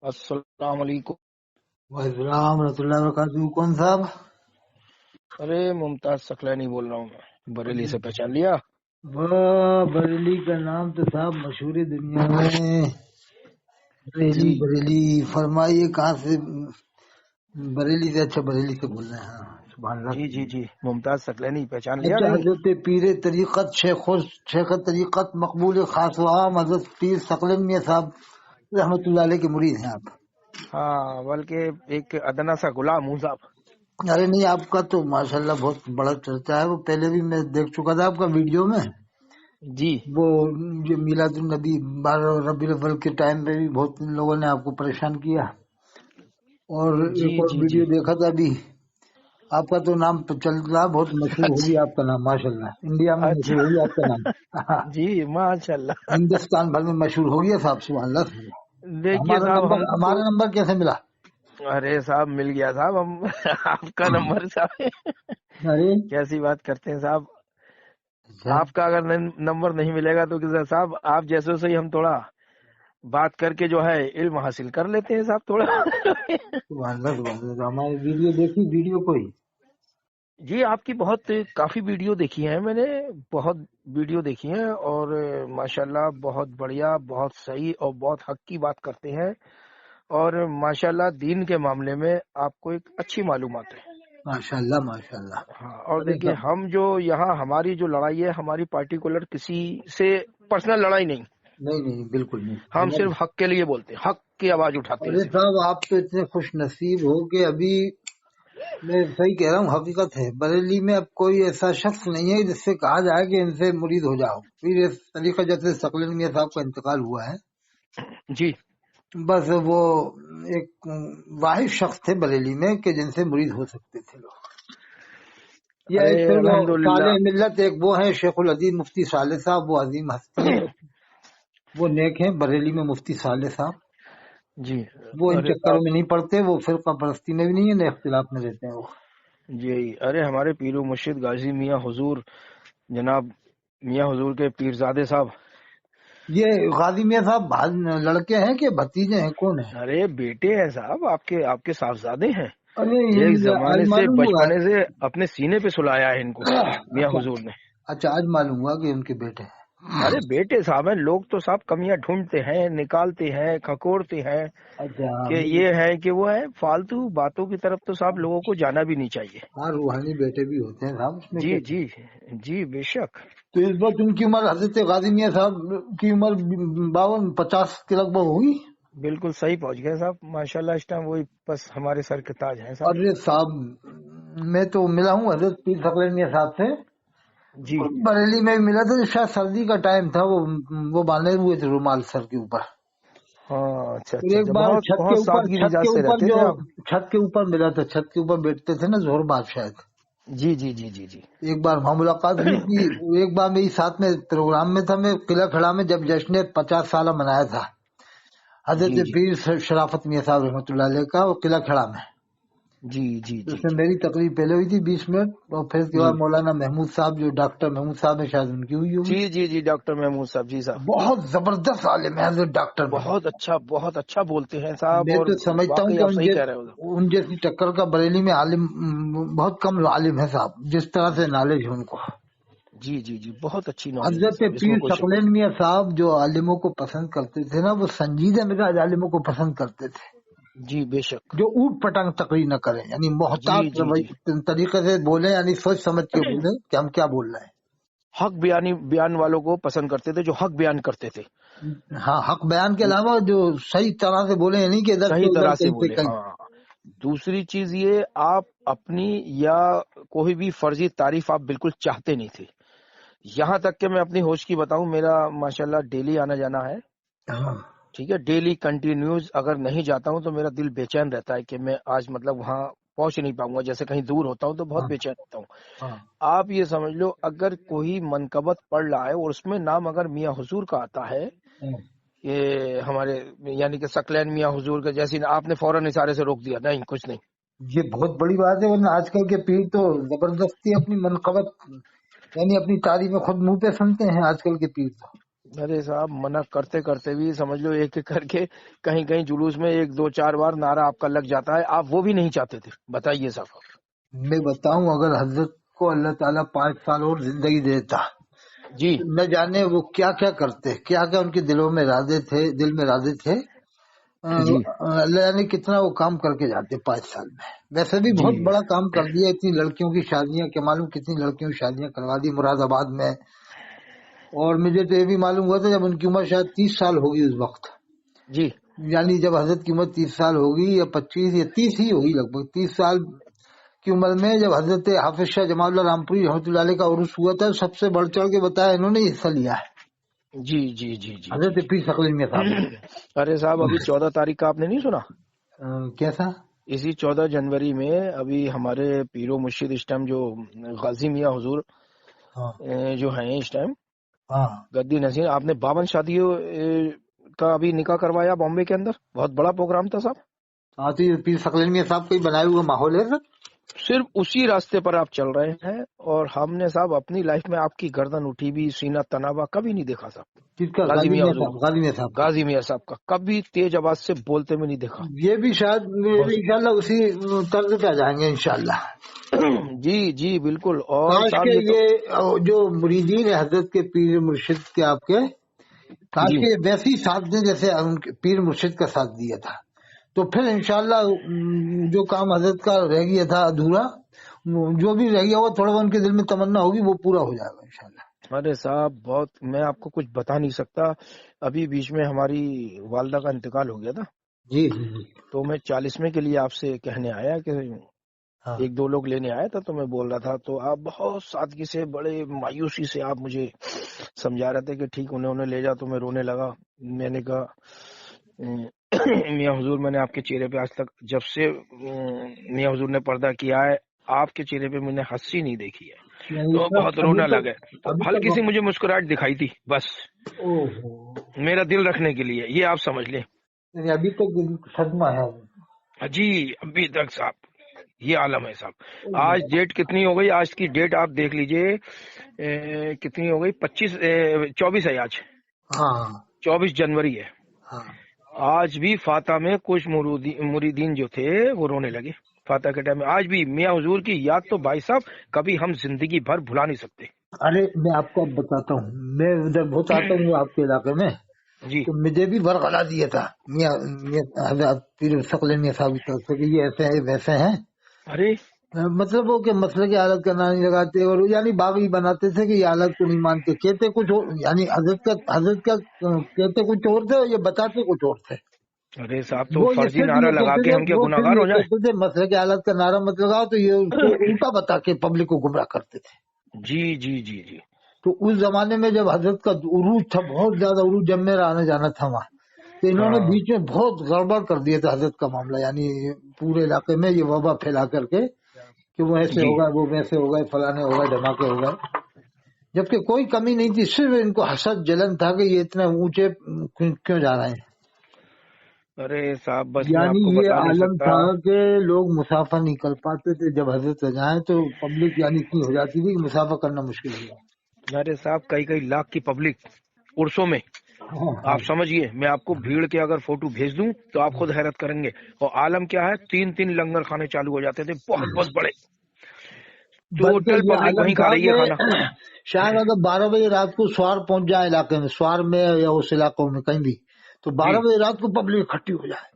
السلام علیکم۔ وعلیکم ورحمۃ اللہ وبرکاتہ۔ کون صاحب؟ ارے ممتاز سکلینی بول رہا ہوں میں، بریلی سے، پہچان لیا؟ واہ، بریلی کا نام تو صاحب مشہور ہے دنیا میں۔ بریلی جی بریلی فرمائیے کہاں سے؟ بریلی سے؟ اچھا بریلی سے بول رہے ہیں، ہاں سبحان اللہ۔ جی جی جی ممتاز سکلینی پہچان لیا اچھا، نہیں؟ حضرت پیر طریقت شیخ طریقت مقبول خاص و عام حضرت پیر ثقلین میاں صاحب رحمۃ اللہ علیہ کے مرید ہیں آپ؟ ہاں، بلکہ ایک ادنا سا غلام ہوں صاحب۔ ارے نہیں، آپ کا تو ماشاءاللہ بہت بڑا چرچا ہے، وہ پہلے بھی میں دیکھ چکا تھا آپ کا ویڈیو میں۔ جی وہ جو میلاد النبی 12 ربیع الاول کے ٹائم پہ بھی بہت لوگوں نے آپ کو پریشان کیا، اور جی ایک اور جی جی ویڈیو دیکھا تھا ابھی، آپ کا تو نام چل رہا، بہت مشہور ہوگی اچھا آپ کا نام ماشاءاللہ، انڈیا میں اچھا مشہور ہوگی آپ کا نام۔ جی ماشاء اللہ۔ ہندوستان بھر میں مشہور ہو گیا صاحب، سبحان اللہ۔ دیکھیے صاحب، ہم تو، ہمارا نمبر کیسے ملا؟ ارے صاحب مل گیا صاحب، ہم آپ کا نمبر صاحب ارے کیسی بات کرتے ہیں صاحب؟ اچھا، آپ کا اگر نمبر نہیں ملے گا تو کسی صاحب آپ جیسے سے ہی ہم تھوڑا بات کر کے جو ہے علم حاصل کر لیتے ہیں صاحب تھوڑا سبحان اللہ سبحان اللہ۔ تو ہماری ویڈیو دیکھی، ویڈیو کوئی؟ جی آپ کی کافی ویڈیو دیکھی ہیں میں نے، بہت ویڈیو دیکھی ہیں، اور ماشاءاللہ بہت بڑھیا، بہت صحیح اور بہت حق کی بات کرتے ہیں، اور ماشاءاللہ دین کے معاملے میں آپ کو ایک اچھی معلومات ہے۔ ماشاءاللہ ماشاءاللہ۔ ہاں، اور ارے دیکھیے صاحب، ہم جو یہاں ہماری جو لڑائی ہے، ہماری پارٹیکولر کسی سے پرسنل لڑائی نہیں، نہیں نہیں بالکل نہیں ہم ہماری۔ صرف حق کے لیے بولتے ہیں، حق کی آواز اٹھاتے ہیں ارے صرف۔ صاحب، آپ تو اتنے خوش نصیب ہو کہ ابھی میں صحیح کہہ رہا ہوں، حقیقت ہے، بریلی میں اب کوئی ایسا شخص نہیں ہے جس سے کہا جائے کہ ان سے مرید ہو جاؤ۔ پھر اس طریقہ جیسے ثقلین میاں صاحب کا انتقال ہوا ہے، جی بس وہ ایک واحد شخص تھے بریلی میں کہ جن سے مرید ہو سکتے تھے لوگ۔ یا ارے ایک پھر وہ الحمدللہ۔ صالح ملت، ایک وہ ہیں شیخ العدیز مفتی صالح صاحب، وہ عظیم ہستی ہیں، وہ نیک ہیں بریلی میں مفتی صالح صاحب۔ جی وہ ان ارے چکروں میں نہیں پڑتے، وہ فرقہ پرستی میں بھی نہیں ہے، نہ اختلاف میں رہتے ہیں وہ۔ جی ارے ہمارے پیر و مرشد غازی میاں حضور، جناب میاں حضور کے پیرزادے صاحب، یہ غازی میاں صاحب لڑکے ہیں کہ بھتیجے ہیں، کون ہیں؟ ارے بیٹے ہیں صاحب، آپ کے صاحبزادے ہیں۔ ارے ایک آج زمانے سے، معلوم ہوا بچپنے سے اپنے سینے پہ سلایا ہے ان کو میاں اچھا حضور نے۔ اچھا، آج معلوم ہوا کہ ان کے بیٹے ہیں۔ ارے بیٹے صاحب ہیں، لوگ تو صاحب کمیاں ڈھونڈتے ہیں، نکالتے ہیں، کھکوڑتے ہیں اچھا، کہ یہ ہے کہ وہ ہے، فالتو باتوں کی طرف تو صاحب لوگوں کو جانا بھی نہیں چاہیے۔ ہاں، روحانی بیٹے بھی ہوتے ہیں صاحب، اس میں جی کیا؟ جی جی بے شک۔ تو اس وقت ان کی عمر، حضرت غازی میاں صاحب کی عمر 52-50 کے لگ بھگ ہوگی۔ بالکل صحیح پہنچ گئے صاحب، ماشاءاللہ اس ٹائم وہی بس ہمارے سر کے تاج ہیں صاحب۔ ارے صاحب، میں تو ملا ہوں حضرت پیر ثقلین میاں صاحب سے، جی بریلی میں بھی ملا تھا، شاید سردی کا ٹائم تھا، وہ باندھے ہوئے تھے رومال سر کے اوپر۔ ہاں، اچھا پھر اچھا ایک اچھا، بار بہت بہت سادگی مزاج سے رہتے جو تھے آپ۔ چھت کے اوپر ملا تھا، چھت کے اوپر بیٹھتے تھے نا ظہر بعد شاید، جی جی جی جی جی ایک بار وہاں ملاقات ہوئی تھی۔ ایک بار میری ساتھ میں پروگرام میں تھا، میں قلعہ کھڑا میں جب جشن 50 سالہ منایا تھا حضرت جی جی پیر شرافت میاں صاحب رحمۃ اللہ علیہ کا، وہ قلعہ کھڑا میں، جی جی اس جی میں میری تقریر پہلے ہوئی تھی 20 منٹ، اور پھر اس کے جی بعد مولانا محمود صاحب، جو ڈاکٹر محمود صاحب ہیں، شاید ان کی ہوئی ہوگی۔ جی جی جی ڈاکٹر محمود صاحب، جی صاحب بہت زبردست عالم ہے حضرت ڈاکٹر محمود۔ بہت اچھا بولتے ہیں صاحب، میں اور تو سمجھتا ہوں واقعی کہ آپ صحیح کہہ رہے ہو۔ ان جیسی ٹکر کا بریلی میں عالم بہت کم عالم ہے صاحب، جس طرح سے نالج ہے ان کو۔ جی جی جی بہت اچھی نالج ہے حضرت صاحب، اس میں پیر کوئی شک ثقلین میاں صاحب جو عالموں کو پسند کرتے تھے نا، وہ سنجیدہ مزاج عالموں کو پسند کرتے تھے، نہیں۔ جی بے شک۔ جو اوٹ پٹانگ تقریر نہ کریں، یعنی جی محتاط جی جی طریقے سے بولیں، یعنی سوچ سمجھ کے بولیں کہ ہم کیا بول رہے حق بیان والوں کو پسند کرتے تھے، جو حق بیان کرتے تھے، ہیں۔ ہاں، حق بیان کے علاوہ جو صحیح طرح سے بولیں، یعنی کہ ادھر سے صحیح ادھر طرح سے کہیں سے بولے۔ کہیں۔ ہاں، دوسری چیز یہ، آپ اپنی یا کوئی بھی فرضی تعریف آپ بالکل چاہتے نہیں تھے، یہاں تک کہ میں اپنی ہوش کی بتاؤں، میرا ماشاءاللہ ڈیلی آنا جانا ہے، ہاں ٹھیک ہے، ڈیلی کنٹینیوز اگر نہیں جاتا ہوں تو میرا دل بے چین رہتا ہے کہ میں آج مطلب وہاں پہنچ نہیں پاؤں گا، جیسے کہیں دور ہوتا ہوں تو بہت ہاں بے چین رہتا ہوں۔ ہاں آپ یہ سمجھ لو، اگر کوئی منقبت پڑھ رہا ہے اور اس میں نام اگر میاں حضور کا آتا ہے، ہاں۔ یہ ہمارے یعنی کہ ثقلین میاں حضور کا، جیسے آپ نے فوراً اشارے سے روک دیا، نہیں کچھ نہیں۔ یہ بہت بڑی بات ہے، ورنہ آج کل کے پیر تو زبردستی اپنی منقبت، یعنی اپنی تعریفیں خود منہ پہ سنتے ہیں آج کل کے پیر تو۔ ارے صاحب منع کرتے کرتے بھی سمجھ لو ایک ایک کر کے کہیں کہیں جلوس میں 1 2 4 بار نعرہ آپ کا لگ جاتا ہے، آپ وہ بھی نہیں چاہتے تھے، بتائیے صاحب. میں بتاؤں اگر حضرت کو اللہ تعالیٰ 5 سال اور زندگی دیتا جی تو نہ جانے وہ کیا کیا کرتے، کیا کیا ان کے دل میں ارادے تھے. جی اللہ جانے کتنا وہ کام کر کے جاتے 5 سال میں. ویسے بھی جی بہت بڑا کام کر دیا، اتنی لڑکیوں کی شادیاں، کیا معلوم کتنی لڑکیوں کی شادیاں کروا دی مراد آباد میں. اور مجھے تو یہ بھی معلوم ہوا تھا جب ان کی عمر شاید 30 سال ہوگی اس وقت، جی یعنی جب حضرت کی عمر 30 سال ہوگی یا 25 یا 30 ہی ہوگی، لگ بھگ 30 سال کی عمر میں جب حضرت حافظ شاہ جمال اللہ رامپوری رحمۃ اللہ علیہ کا عرس ہوا تھا، سب سے بڑھ چڑھ کے بتایا انہوں نے حصہ لیا ہے، جی جی جی جی جی. حضرت پیر ثقل میاں صاحب نے. ارے صاحب ابھی 14 تاریخ کا آپ نے نہیں سنا؟ کیسا؟ اسی 14 جنوری میں ابھی ہمارے پیر و مرشد اس ٹائم جو غازی میاں حضور ہاں جو ہیں اس ٹائم ہاں گدی نشین، آپ نے 52 شادیوں کا ابھی نکاح کروایا بامبے کے اندر، بہت بڑا پروگرام تھا صاحب. ہاں، تو یہ پیر ثقل میاں صاحب کا ہی بنایا ہوا ماحول ہے سر. صرف اسی راستے پر آپ چل رہے ہیں، اور ہم نے صاحب اپنی لائف میں آپ کی گردن اٹھی بھی، سینہ تنابا کبھی نہیں دیکھا صاحب. کس کا؟ غازی غازی میاں میاں حضور، صاحب، غازی میاں صاحب کا. غازی میاں صاحب کا کبھی تیز آواز سے بولتے میں نہیں دیکھا. یہ بھی شاید بس انشاءاللہ اسی طرز پہ آ جائیں گے انشاءاللہ. جی جی بالکل. اور کاش صاحب کے یہ تو یہ جو مریدین ہیں حضرت کے پیر مرشد کے آپ کے، کاش جی کے ویسے ہی ساتھ دیں جیسے ان کے پیر مرشد کا ساتھ دیا تھا، تو پھر انشاءاللہ جو کام حضرت کا رہ گیا تھا ادھورا، جو بھی رہ گیا وہ تھوڑا ان کے دل میں تمنا ہوگی وہ پورا ہو جائے گا انشاءاللہ. ارے صاحب بہت، میں آپ کو کچھ بتا نہیں سکتا. ابھی بیچ میں ہماری والدہ کا انتقال ہو گیا تھا، جی جی جی. تو میں 40ویں کے لیے آپ سے کہنے آیا کہ ہاں 1 2 لوگ لینے آیا تھا، تو میں بول رہا تھا، تو آپ بہت سادگی سے، بڑے مایوسی سے آپ مجھے سمجھا رہے تھے کہ ٹھیک انہیں لے جا. تو میں رونے لگا. میں نے کہا میاں حضور، میں نے آپ کے چہرے پہ آج تک جب سے میاں حضور نے پردہ کیا ہے، آپ کے چہرے پہ میں نے ہنسی نہیں دیکھی ہے. یعنی تو سب بہت رونا لگا. تو ابھی تک ہلکی سی مجھے مسکراہٹ دکھائی تھی بس، اوہو، میرا دل رکھنے کے لیے، یہ آپ سمجھ لیں. یعنی ابھی تک صدمہ ہے. جی ابھی تک صاحب یہ عالم ہے صاحب. آج ڈیٹ کتنی ہو گئی؟ آج کی ڈیٹ آپ دیکھ لیجئے کتنی ہو گئی؟ 24 ہے آج، ہاں 24 جنوری ہے. ہاں. آج بھی فاتح میں کچھ مریدین جو تھے وہ رونے لگے فاتح کے ٹائم میں. آج بھی میاں حضور کی یاد تو بھائی صاحب کبھی ہم زندگی بھر بھلا نہیں سکتے. ارے میں آپ کو اب بتاتا ہوں، میں ادھر بہت آتا ہوں آپ کے علاقے میں، جی تو مجھے بھی برغلا دیا تھا میاں حضرت پیر ثقل میاں صاحب کی طرف سے کہ یہ ایسے ہیں ویسے ہیں. ارے مطلب وہ کہ مسئلے کی حالت کرنا نہیں لگاتے، اور یعنی باغی بناتے تھے کہ یہ حالت کو نہیں مانتے، کہتے کچھ اور، یعنی حضرت کا کہتے کچھ اور تھے اور یہ بتاتے کچھ اور تھے. ارے صاحب تو وہ یہ فرضی صرف نعرہ یہ لگا کہتے کے تھے، ہم کیا وہ صرف گناہگار یہ ہو جائیں؟ کہتے تھے مسئلے کی حالت کا نعرہ مت لگاؤ، تو یہ اس کو الٹا بتا کے پبلک کو گمراہ کرتے تھے. جی جی جی جی تو اس زمانے میں جب حضرت کا عروج تھا، بہت زیادہ عروج، جب میرا آنے جانا تھا وہاں، تو انہوں نے ہاں بیچ میں بہت گڑبڑ کر دیا تھا حضرت کا معاملہ، یعنی پورے علاقے میں یہ وبا پھیلا کر کے کہ وہ ایسے جی. ہوگا، وہ ویسے ہوگا، فلانے ہوگا، دھماکے ہو گئے. جبکہ کوئی کمی نہیں تھی، صرف ان کو حسد جلن تھا کہ یہ اتنے اونچے کیوں جا رہے ہیں. ارے صاحب بس میں آپ یعنی کو یہ بتا نہیں عالم سکتا. تھا کہ لوگ مسافر نہیں کر پاتے تھے، جب حضرت جائیں تو پبلک یعنی اتنی ہو جاتی تھی کہ مسافر کرنا مشکل ہو جائے. ارے صاحب کئی لاکھ کی پبلک عرسوں میں، ہاں ہاں آپ سمجھیے، میں آپ کو بھیڑ کے اگر فوٹو بھیج دوں تو آپ خود حیرت کریں گے. اور عالم کیا ہے، 3 لنگر کھانے چالو ہو جاتے تھے، بہت بہت بڑے. بلکہ ٹوٹل یہ پبلک عالم وہیں کھا تھا رہی ہے کہ کھانا. شاید اگر 12 بجے رات کو سوار پہنچ جائے علاقے میں، سوار میں یا اس علاقوں میں کہیں بھی، تو جی 12 بجے رات کو پبلک اکٹھی ہو جائے.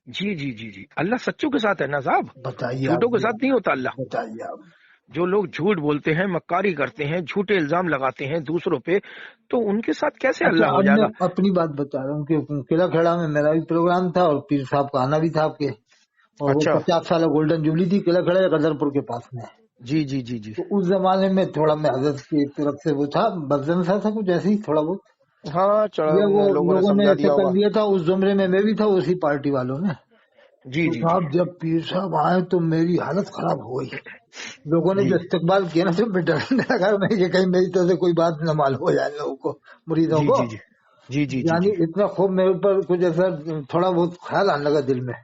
جی جی جی جی. اللہ سچوں کے ساتھ ہے نا صاحب، بتائیے آپ جھوٹوں کے جی، ساتھ نہیں ہوتا اللہ. بتائیے آپ. جو لوگ جھوٹ بولتے ہیں، مکاری کرتے ہیں، جھوٹے الزام لگاتے ہیں دوسروں پہ، تو ان کے ساتھ کیسے اچھا، اللہ ہو اب جائے میں گا؟ اپنی بات بتا رہا ہوں کہ قلعہ کھڑا میں میرا بھی پروگرام تھا اور پیر صاحب کا آنا بھی تھا آپ کے، اور وہ اچھا 50 سالہ گولڈن جوبلی تھی قلعہ کھڑا غدر پور کے پاس میں. جی جی جی جی. تو اس زمانے میں تھوڑا میں حضرت کی طرف سے وہ تھا، بدزن سا تھا کچھ ایسے ہی تھوڑا بہت، ہاں چڑھا، یہ وہ لوگوں لوگوں نے سمجھا ایسے دیا کر ہوگا. لیا تھا. اس زمرے میں بھی تھا، اسی پارٹی والوں نے. جی تو جی جی. صاحب جب پیر صاحب آئے تو میری حالت خراب ہو گئی. لوگوں نے جی جو استقبال کیا نا، تو میں ڈرنے لگا میں کہ کہیں میری طرف سے کوئی بات نہ معلوم ہو جائے لوگوں کو، مریدوں جی کو. جی جی جی جی جی یعنی جی. اتنا خوب میرے اوپر کچھ ایسا تھوڑا بہت خیال آنے لگا دل میں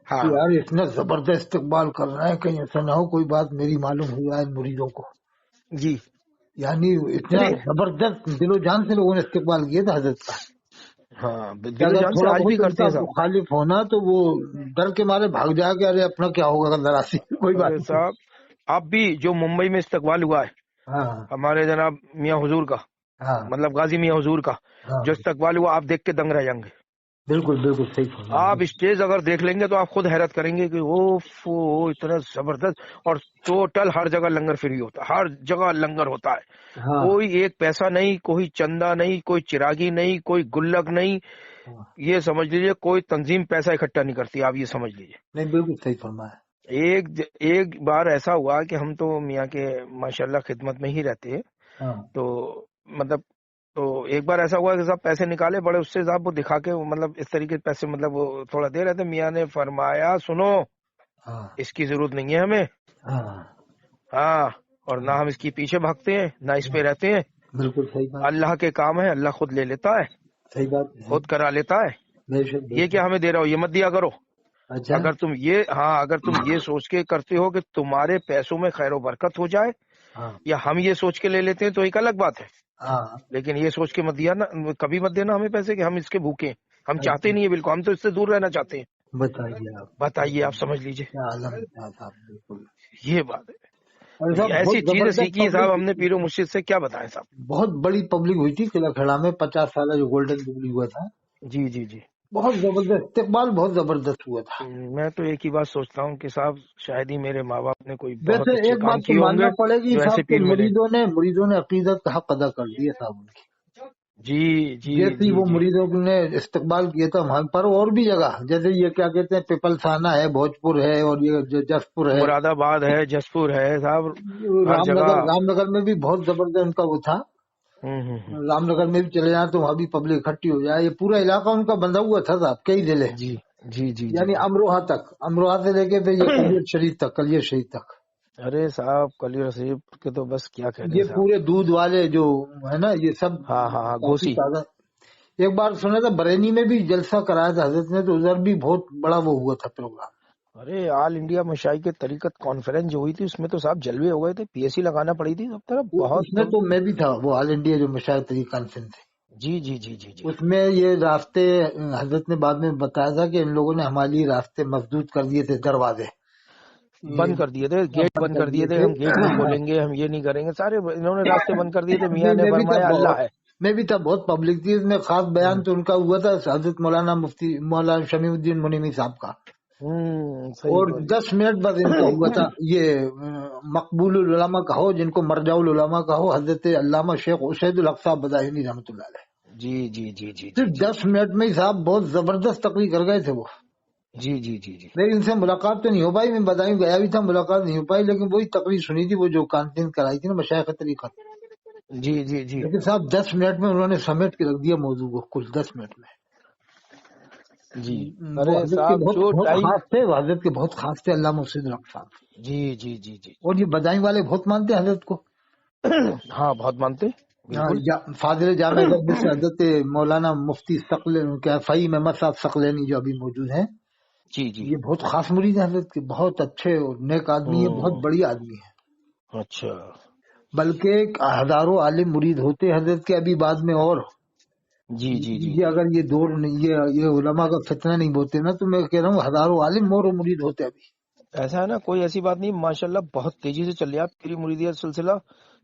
کہ ہاں یار اتنا زبردست استقبال کر رہے ہیں، کہیں ایسا نہ ہو کوئی بات میری معلوم ہو جائے ان مریدوں کو. جی یعنی اتنا چلیے زبردست دل و جان سے لوگوں نے استقبال کیا تھا حضرت کا ہاں کہ دل و اگر جان سے تھوڑا آج بھی بہت ان کرتے کا ہیں صاحب. مخالف ہونا تو وہ ڈر کے مارے بھاگ جائے کہ ارے اپنا کیا ہوگا اگر ذرا سی کوئی بات ارے نہیں. صاحب اب بھی جو ممبئی میں استقبال ہوا ہے ہاں ہمارے جناب میاں حضور کا، ہاں مطلب غازی میاں حضور کا ہاں جو استقبال ہوا، آپ دیکھ کے دنگ رہ جائیں گے. بالکل بالکل صحیح فرمایا. آپ اسٹیج اگر دیکھ لیں گے تو آپ خود حیرت کریں گے کہ وہ اتنا زبردست. اور ٹوٹل ہر جگہ لنگر فری ہوتا ہے، ہر جگہ لنگر ہوتا ہے. ہاں کوئی ایک پیسہ نہیں، کوئی چندہ نہیں، کوئی چراغی نہیں، کوئی گلک نہیں. ہاں. یہ سمجھ لیجئے کوئی تنظیم پیسہ اکٹھا نہیں کرتی، آپ یہ سمجھ لیجئے. نہیں بالکل صحیح فرمایا. ایک بار ایسا ہوا کہ ہم تو میاں کے ماشاءاللہ خدمت میں ہی رہتے ہیں، ہاں تو مطلب تو ایک بار ایسا ہوا کہ صاحب پیسے نکالے بڑے، اس سے صاحب وہ دکھا کے مطلب اس طریقے پیسے مطلب وہ تھوڑا دے رہے تھے. میاں نے فرمایا سنو ہاں اس کی ضرورت نہیں ہے ہمیں. ہاں ہاں، اور نہ ہم اس کی پیچھے بھاگتے ہیں نہ اس پہ رہتے ہیں. بالکل صحیح بات. اللہ کے کام ہے، اللہ خود لے لیتا ہے، صحیح بات. خود کرا لیتا ہے. بے شک بے یہ شک. کیا ہمیں دے رہا ہو، یہ مت دیا کرو. اچھا. اگر تم یہ سوچ کے کرتے ہو کہ تمہارے پیسوں میں خیر و برکت ہو جائے، ہاں یا ہم یہ سوچ کے لے لیتے ہیں تو ایک الگ بات ہے. ہاں. لیکن یہ سوچ کے مت دیا نا، کبھی مت دینا ہمیں پیسے کہ ہم اس کے بھوکے ہیں. ہم چاہتے اچھا نہیں ہیں بالکل، ہم تو اس سے دور رہنا چاہتے ہیں. بتائیے آپ. بتائیے، آپ سمجھ لیجئے کیا عالم ہے صاحب. بالکل. یہ بات ہے. اور تو صاحب ایسی بہت چیزیں زبردست سیکھی صاحب پبلک، ہم نے پیرو مرشد سے، کیا بتائیں صاحب. بہت بڑی پبلک ہوئی تھی قلعہ کھڑا میں 50 سالہ جو گولڈن جبلی ہوا تھا. جی جی جی. بہت زبردست استقبال، بہت زبردست ہوا تھا. میں تو ایک ہی بات سوچتا ہوں کہ صاحب شاید ہی میرے ماں باپ نے کوئی ویسے بہت اچھے ایک کام بات تو کیے ہوں ماننا گے پڑے گی جو ایسے صاحب کے پیر ملے. مریدوں نے عقیدت کا حق ادا کر دیا صاحب ان کی. جی جی جیسی جی وہ جی. مریدوں نے استقبال کیا تھا وہاں پر، اور بھی جگہ جیسے یہ کیا کہتے ہیں پیپل سانا ہے، بھوجپور ہے، اور یہ جسپور ہے، مراد آباد ہے، جسپور ہے صاحب، ہر رام جگہ. نگر. رام نگر میں بھی بہت زبردست ان کا وہ تھا. ہوں. رام نگر میں بھی چلے جائیں تو وہاں بھی پبلک اکٹھی ہو جائے. یہ پورا علاقہ ان کا بندھا ہوا تھا صاحب، کئی ضلع، جی جی جی جی یعنی جی. امروہہ تک، امروہہ سے لے کے پھر یہ کلیر شریف تک. ارے صاحب کلی رسیب کے تو بس کیا کہنے یہ صاحب. پورے دودھ والے جو ہے نا یہ سب ہاں ہاں ہاں، کافی گھوسی. تعداد. ایک بار سنا تھا بریلی میں بھی جلسہ کرایا تھا حضرت نے، تو ادھر بھی بہت بڑا وہ ہوا تھا پروگرام. ارے آل انڈیا مشائق طریقت کانفرنس جو ہوئی تھی اس میں تو صاحب جلوے ہو گئے تھے، پی ایس سی لگانا پڑی تھی سب طرف اس بہت. میں تو میں بھی تھا، وہ آل انڈیا جو مشاہد طریق کانفرنس تھی. جی جی جی جی جی. اس میں یہ راستے حضرت نے بعد میں بتایا تھا کہ ان لوگوں نے ہمارے لیے راستے مسدود کر دیے تھے، دروازے بند کر دیے تھے، گیٹ بند کر دیے تھے، ہم گیٹ نہیں کھولیں گے، ہم یہ نہیں کریں گے، سارے انہوں نے راستے بند کر دیے تھے. میاں نے میں بھی تھا فرمایا اللہ بہت، ہے. میں بھی تھا بہت پبلک تھی اس میں. خاص بیان تو ان کا ہوا تھا حضرت مولانا مفتی مولانا شمیع الدین منیمی صاحب کا. صحیح اور بات. 10 منٹ بعد ان کا ہوا تھا یہ مقبول العلماء کہو، جن کو مرجع العلماء کہو، حضرت علامہ شیخ اسید الحق صاحب بدائنی رحمۃ اللہ علیہ. جی جی جی جی جی صرف 10 منٹ میں ہی صاحب بہت زبردست تقریر کر گئے تھے وہ. جی جی جی جی. میری ان سے ملاقات تو نہیں ہو پائی، میں بدائیں گیا بھی تھا، ملاقات نہیں ہو پائی، لیکن وہی تقریر سنی تھی وہ جو کانفرنس کرائی تھی نا مشائخ طریقت. جی جی جی لیکن صاحب 10 منٹ میں انہوں نے سمیٹ کے رکھ دیا موضوع کو، کل 10 منٹ میں. جی. وہ ارے حضرت کے صاحب بہت جو بہت ٹائم. خاص تھے، وہ حضرت کے بہت خاص تھے علامہ مسعود الحق صاحب. جی جی جی جی. اور یہ بدائیں والے بہت مانتے ہیں حضرت کو. ہاں بہت مانتے بالکل. فاضل جامع مسجد سے حضرت مولانا مفتی فہیم احمد صاحب ثقلینی جو ابھی موجود ہیں، جی جی. یہ بہت خاص مرید ہیں حضرت کے، بہت اچھے اور نیک آدمی ہیں، بہت بڑی آدمی ہیں. اچھا. بلکہ ہزاروں عالم مرید ہوتے حضرت کے ابھی بعد میں. اور جی جی جی یہ جی. اگر یہ دور نہیں، یہ علماء کا فتنہ نہیں بولتے نا، تو میں کہہ رہا ہوں ہزاروں عالم اور مرید ہوتے ابھی. ایسا ہے نا، کوئی ایسی بات نہیں، ماشاءاللہ بہت تیزی سے چل رہا ہے پھر مریدیت سلسلہ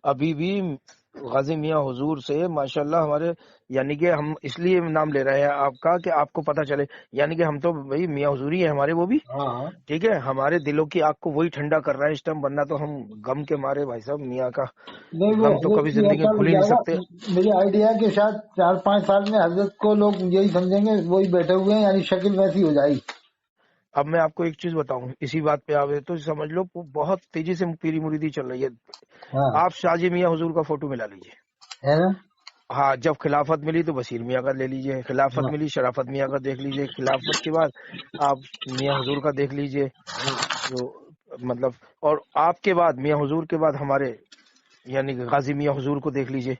ابھی بھی. غازی میاں حضور سے ماشاءاللہ ہمارے، یعنی کہ ہم اس لیے نام لے رہے ہیں آپ کا کہ آپ کو پتہ چلے، یعنی کہ ہم تو بھائی میاں حضوری ہیں ہمارے، وہ بھی ہاں ٹھیک ہے، ہمارے دلوں کی آگ کو وہی ٹھنڈا کر رہا ہے اس ٹائم، ورنہ تو ہم غم کے مارے بھائی صاحب میاں کا نہیں، وہ غم تو حضرت کبھی کی زندگی ایسا میں ہو بھول ہی نہیں جائے گا. سکتے. مجھے آئیڈیا ہے کہ شاید 4-5 سال میں حضرت کو لوگ یہی سمجھیں گے وہی بیٹھے ہوئے ہیں، یعنی شکل ویسی ہو جائے گی. اب میں آپ کو ایک چیز بتاؤں، اسی بات پہ آوے تو سمجھ لو بہت تیزی سے پیری مریدی چل رہی ہے. ہاں آپ شاہ میاں حضور کا فوٹو ملا لیجئے. ہے نا. ہاں، جب خلافت ملی تو بصیر میاں کا لے لیجئے، خلافت ہاں ملی شرافت میاں کا دیکھ لیجئے، خلافت کے بعد آپ میاں حضور کا دیکھ لیجئے جو مطلب، اور آپ کے بعد میاں حضور کے بعد ہمارے یعنی کہ غازی میاں حضور کو دیکھ لیجئے.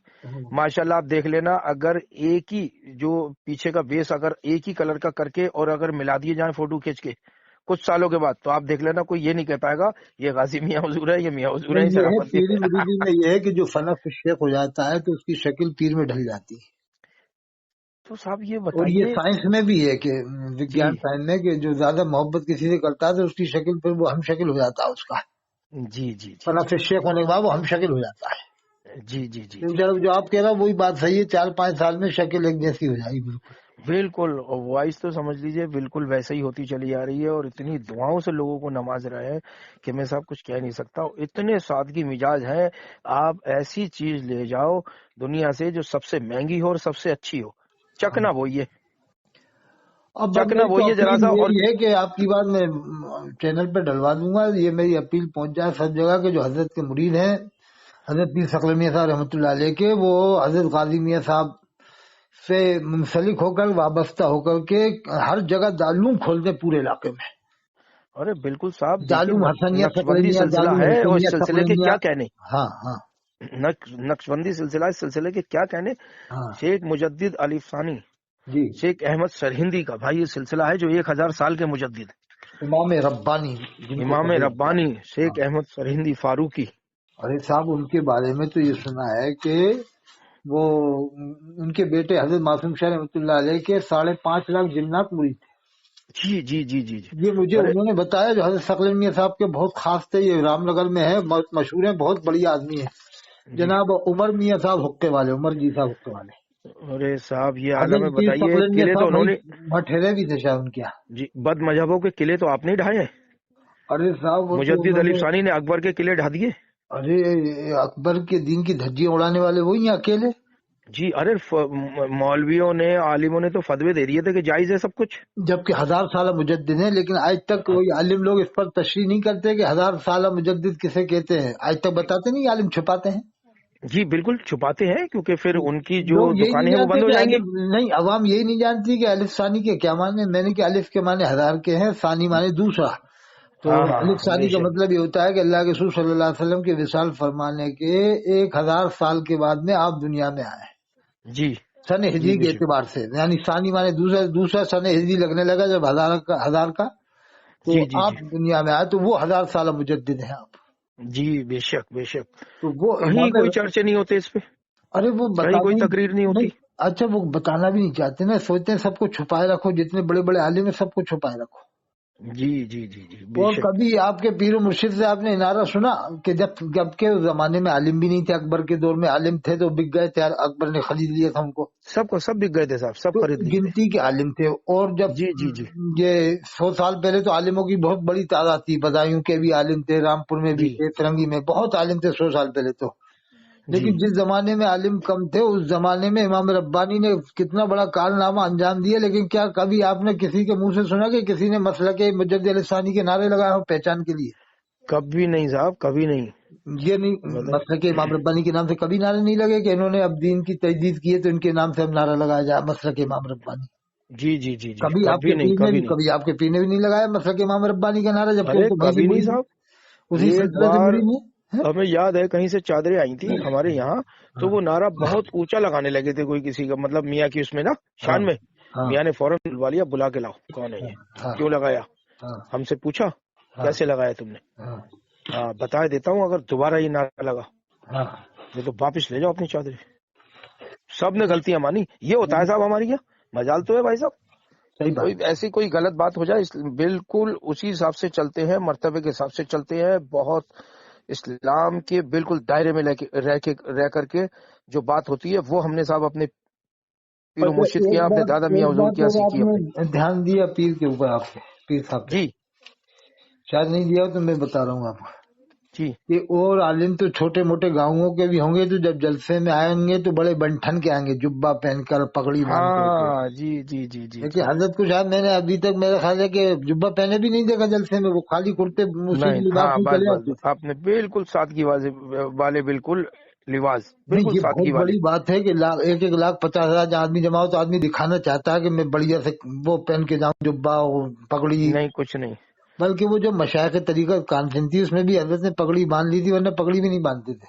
ماشاءاللہ آپ دیکھ لینا، اگر ایک ہی جو پیچھے کا بیس اگر ایک ہی کلر کا کر کے اور اگر ملا دیے جائیں فوٹو کھینچ کے، کچھ سالوں کے بعد تو آپ دیکھ لینا کوئی یہ نہیں کہہ پائے گا یہ غازی میاں حضور ہے، یہ میاں حضور ہے، نہیں، یہ یہ ہے شرافت پیری کے مریدی میں یہ ہے کہ جو فنا شیخ ہو جاتا ہے تو اس کی شکل پیر میں ڈھل جاتی ہے. تو صاحب یہ اور یہ بتائیے. سائنس میں بھی ہے کہ جی وگیان سائنس میں کہ جو زیادہ محبت کسی سے کرتا ہے تو اس کی شکل پھر وہ ہم شکل ہو جاتا ہے اس کا. جی جی جی فنا شیخ ہونے کے بعد وہ ہم شکل ہو جاتا ہے. جی جی جی جی جو آپ کہہ رہا وہی بات صحیح ہے، 4-5 سال میں شکل ایک جیسی ہو جائے گی بالکل. بالکل. اور وائس تو سمجھ لیجئے بالکل ویسے ہی ہوتی چلی آ رہی ہے، اور اتنی دعاؤں سے لوگوں کو نواز رہے ہیں کہ میں صاحب کچھ کہہ نہیں سکتا. اتنے سادگی مزاج ہیں. آپ ایسی چیز لے جاؤ دنیا سے جو سب سے مہنگی ہو اور سب سے اچھی ہو، چکنا وہی ہے، اب بس چکنا میری تو وہی ہے ذرا اپیل سا. اور یہی ہے کہ آپ کی بات میں چینل پہ ڈلوا دوں گا، یہ میری اپیل پہنچ جائے سب جگہ کہ جو حضرت کے مرید ہیں حضرت پیر ثقل میاں صاحب رحمۃ اللہ علیہ کے، وہ حضرت غازی میاں صاحب سے منسلک ہو کر وابستہ ہو کر کے ہر جگہ دارالعلوم کھول دیں پورے علاقے میں. ارے بالکل صاحب دیکھیے دارالعلوم حسنیہ نقشبندی ثقلینیہ، سلسلہ دارالعلوم ہے اور حسینیہ اس سلسلے کے ثقلینیہ. کیا کہنے. ہاں ہاں نقشبندی سلسلہ، اس سلسلے کے کیا کہنے. ہاں شیخ مجدد علی ثانی جی، شیخ احمد سرہندی کا بھائی یہ سلسلہ ہے جو 1000 سال کے مجدد، امام ربانی جن کو امام کہا جاتا ربانی ہے. ہاں. شیخ احمد سرہندی فاروقی. ارے صاحب ان کے بارے میں تو یہ سنا ہے کہ وہ ان کے بیٹے حضرت معصوم شاہ رحمۃ اللہ علیہ کے 5.5 لاکھ جنات مرید تھے. جی جی جی جی جی. یہ مجھے ارے انہوں نے بتایا، جو حضرت ثقل میاں صاحب کے بہت خاص تھے، یہ رام نگر میں ہے، مشہور ہیں، بہت بڑی آدمی ہے، جی. جناب عمر میاں صاحب حقے والے، عمر جی صاحب حقے والے. ارے صاحب یہ عالم حضرت میں پیر بتائیے ثقل میاں قلعے تو صاحب انہوں بھائی نے. مٹھیرے بھی تھے شاید ان کے یہاں. جی بد مذہبوں کے قلعے تو آپ نے ڈھائے ہیں. ارے صاحب وہ تو مجدد انہوں علی نے، ثانی نے اکبر کے قلعے ڈھا دیے. ارے اکبر کے دین کی دھجیاں اڑانے والے وہی ہیں اکیلے. جی ارے مولویوں نے عالموں نے تو فتوے دے دیے تھے کہ جائز ہے سب کچھ. جبکہ 1000 سالہ مجدد ہیں، لیکن آج تک کوئی عالم لوگ اس پر تشریح نہیں کرتے کہ 1000 سالہ مجدد کسے کہتے ہیں. آج تک بتاتے نہیں، عالم چھپاتے ہیں. جی بالکل چھپاتے ہیں کیونکہ پھر ان کی جو لوگ یہی نہیں دکانیں ہیں وہ جانتے بند ہو کہ جائیں گی. نہیں، عوام یہی نہیں جانتی کہ الف ثانی کے کیا معنی. میں نے کہ الف کے معنی 1000 کے ہیں، ثانی معنی دوسرا. تو ہاں ہاں الف ہاں بے ثانی کا شک. مطلب یہ ہوتا ہے کہ اللہ کے رسول صلی اللہ علیہ وسلم کے وصال فرمانے کے 1000 سال کے بعد میں آپ دنیا میں آئے، جی سن جی ہجری بے کے شک. اعتبار سے. یعنی ثانی معنی دوسرا سن ہجری لگنے لگا جب 1000 کا تو جی جی آپ جی دنیا میں آئے، تو وہ 1000 سالہ مجدد ہیں آپ. جی بے شک بے شک. تو وہ کہیں امام، کوئی چرچے نہیں ہوتے اس پہ، ارے وہ کہیں کوئی بتانا ہی تقریر نہیں ہوتی. نہیں. اچھا وہ بتانا بھی نہیں چاہتے نا، سوچتے ہیں سب کو چھپائے رکھو، جتنے بڑے بڑے عالم ہیں سب کو چھپائے رکھو. جی جی جی جی بے اور شک. کبھی آپ کے پیر و مرشد سے آپ نے نعرہ سنا کہ جب کے اس زمانے میں عالم بھی نہیں تھے، اکبر کے دور میں عالم تھے تو بک گئے تھے، اکبر نے خرید لیا تھا ان کو. سب کو سب بک گئے تھے صاحب، سب تو خرید لیے تھے. گنتی کے عالم تھے. اور جب جی جی جی یہ 100 سال پہلے تو عالموں کی بہت بڑی تعداد تھی، بدایوں کے بھی عالم تھے، رامپور میں بھی جی تھے، فرنگی میں بہت عالم تھے 100 سال پہلے تو. جی لیکن جس زمانے میں عالم کم تھے اس زمانے میں امام ربانی نے کتنا بڑا کارنامہ انجام دیا. لیکن کیا کبھی آپ نے کسی کے منہ سے سنا کہ کسی نے مسلک مجدد علی ثانی کے نعرے لگائے ہو پہچان کے لیے؟ کبھی نہیں صاحب، کبھی نہیں. یہ نہیں، بتائیں. مسلک امام ربانی کے نام سے کبھی نعرے نہیں لگے کہ انہوں نے اب دین کی تجدید کی ہے تو ان کے نام سے اب نعرہ لگایا جائے مسلک امام ربانی. جی جی جی جی کبھی آپ کے کبھی نہیں، پیر نے کبھی بھی نہیں. کبھی آپ کے پیر نے بھی نہیں لگایا مسلک امام ربانی کا نعرہ، جبکہ وہ ارے تو وہیں سے کبھی نہیں مرید ہیں، صاحب. اسی ایک سلسلے سے بار مرید ہیں. ہمیں یاد ہے کہیں سے چادریں آئی تھی ہمارے یہاں، تو وہ نعرہ بہت اونچا لگانے لگے تھے کوئی کسی کا، مطلب میاں کی اس میں نا ہاں شان میں. ہاں میاں نے فوراً بلوا لیا، بلا کے لاؤ کون ہے یہ، ہاں کیوں لگایا. ہاں ہم سے پوچھا ہاں کیسے لگایا تم نے. ہاں ہاں بتا دیتا ہوں، اگر دوبارہ یہ نعرہ لگا ہاں. یہ تو واپس لے جاؤ اپنی چادریں. سب نے غلطیاں مانی. یہ ہوتا ہے صاحب ہماری یہاں. مجال تو ہے بھائی صاحب، صحیح کوئی بات. ایسی کوئی غلط بات ہو جائے بالکل اسی حساب سے چلتے ہیں، مرتبے کے حساب سے چلتے ہیں. بہت اسلام کے بالکل دائرے میں رہ کر کے جو بات ہوتی ہے وہ ہم نے صاحب اپنے پیر و اچھا مرشد کے یہاں، اپنے دادا میاں ایک حضور بات کے یہاں اور آپ سیکھی اپنے. نے دھیان دیا پیر کے اوپر، آپ کے پیر صاحب پہ جی شاید نہیں دیا ہو تو میں بتا رہا ہوں آپ کو جی کہ اور عالم تو چھوٹے موٹے گاؤں کے بھی ہوں گے، تو جب جلسے میں آئیں گے تو بڑے بنٹھن کے آئیں گے، جبہ پہن کر پگڑی باندھ کر کے. ہاں جی جی جی جی لیکن جی. حضرت کو شاید میں نے ابھی تک میرا خیال ہے کہ جبہ پہنے بھی نہیں دیکھا جلسے میں، وہ خالی کرتے اسی نہیں لباس ہاں میں بس چلے بس آتے بس تھے. آپ نے بالکل سادگی والے بالکل لباس، نہیں، بالکل یہ سادگی بہت والے. بڑی بات ہے کہ 1,50,000 جہاں آدمی جمع ہو تو آدمی دکھانا چاہتا ہے کہ میں بڑھیا سے وہ پہن کے جاؤں، جبہ پگڑی. نہیں کچھ نہیں. بلکہ وہ جو مشائخ طریقہ کانفرنس تھی اس میں بھی حضرت نے پگڑی باندھ لی تھی، ورنہ پگڑی بھی نہیں باندھتے تھے.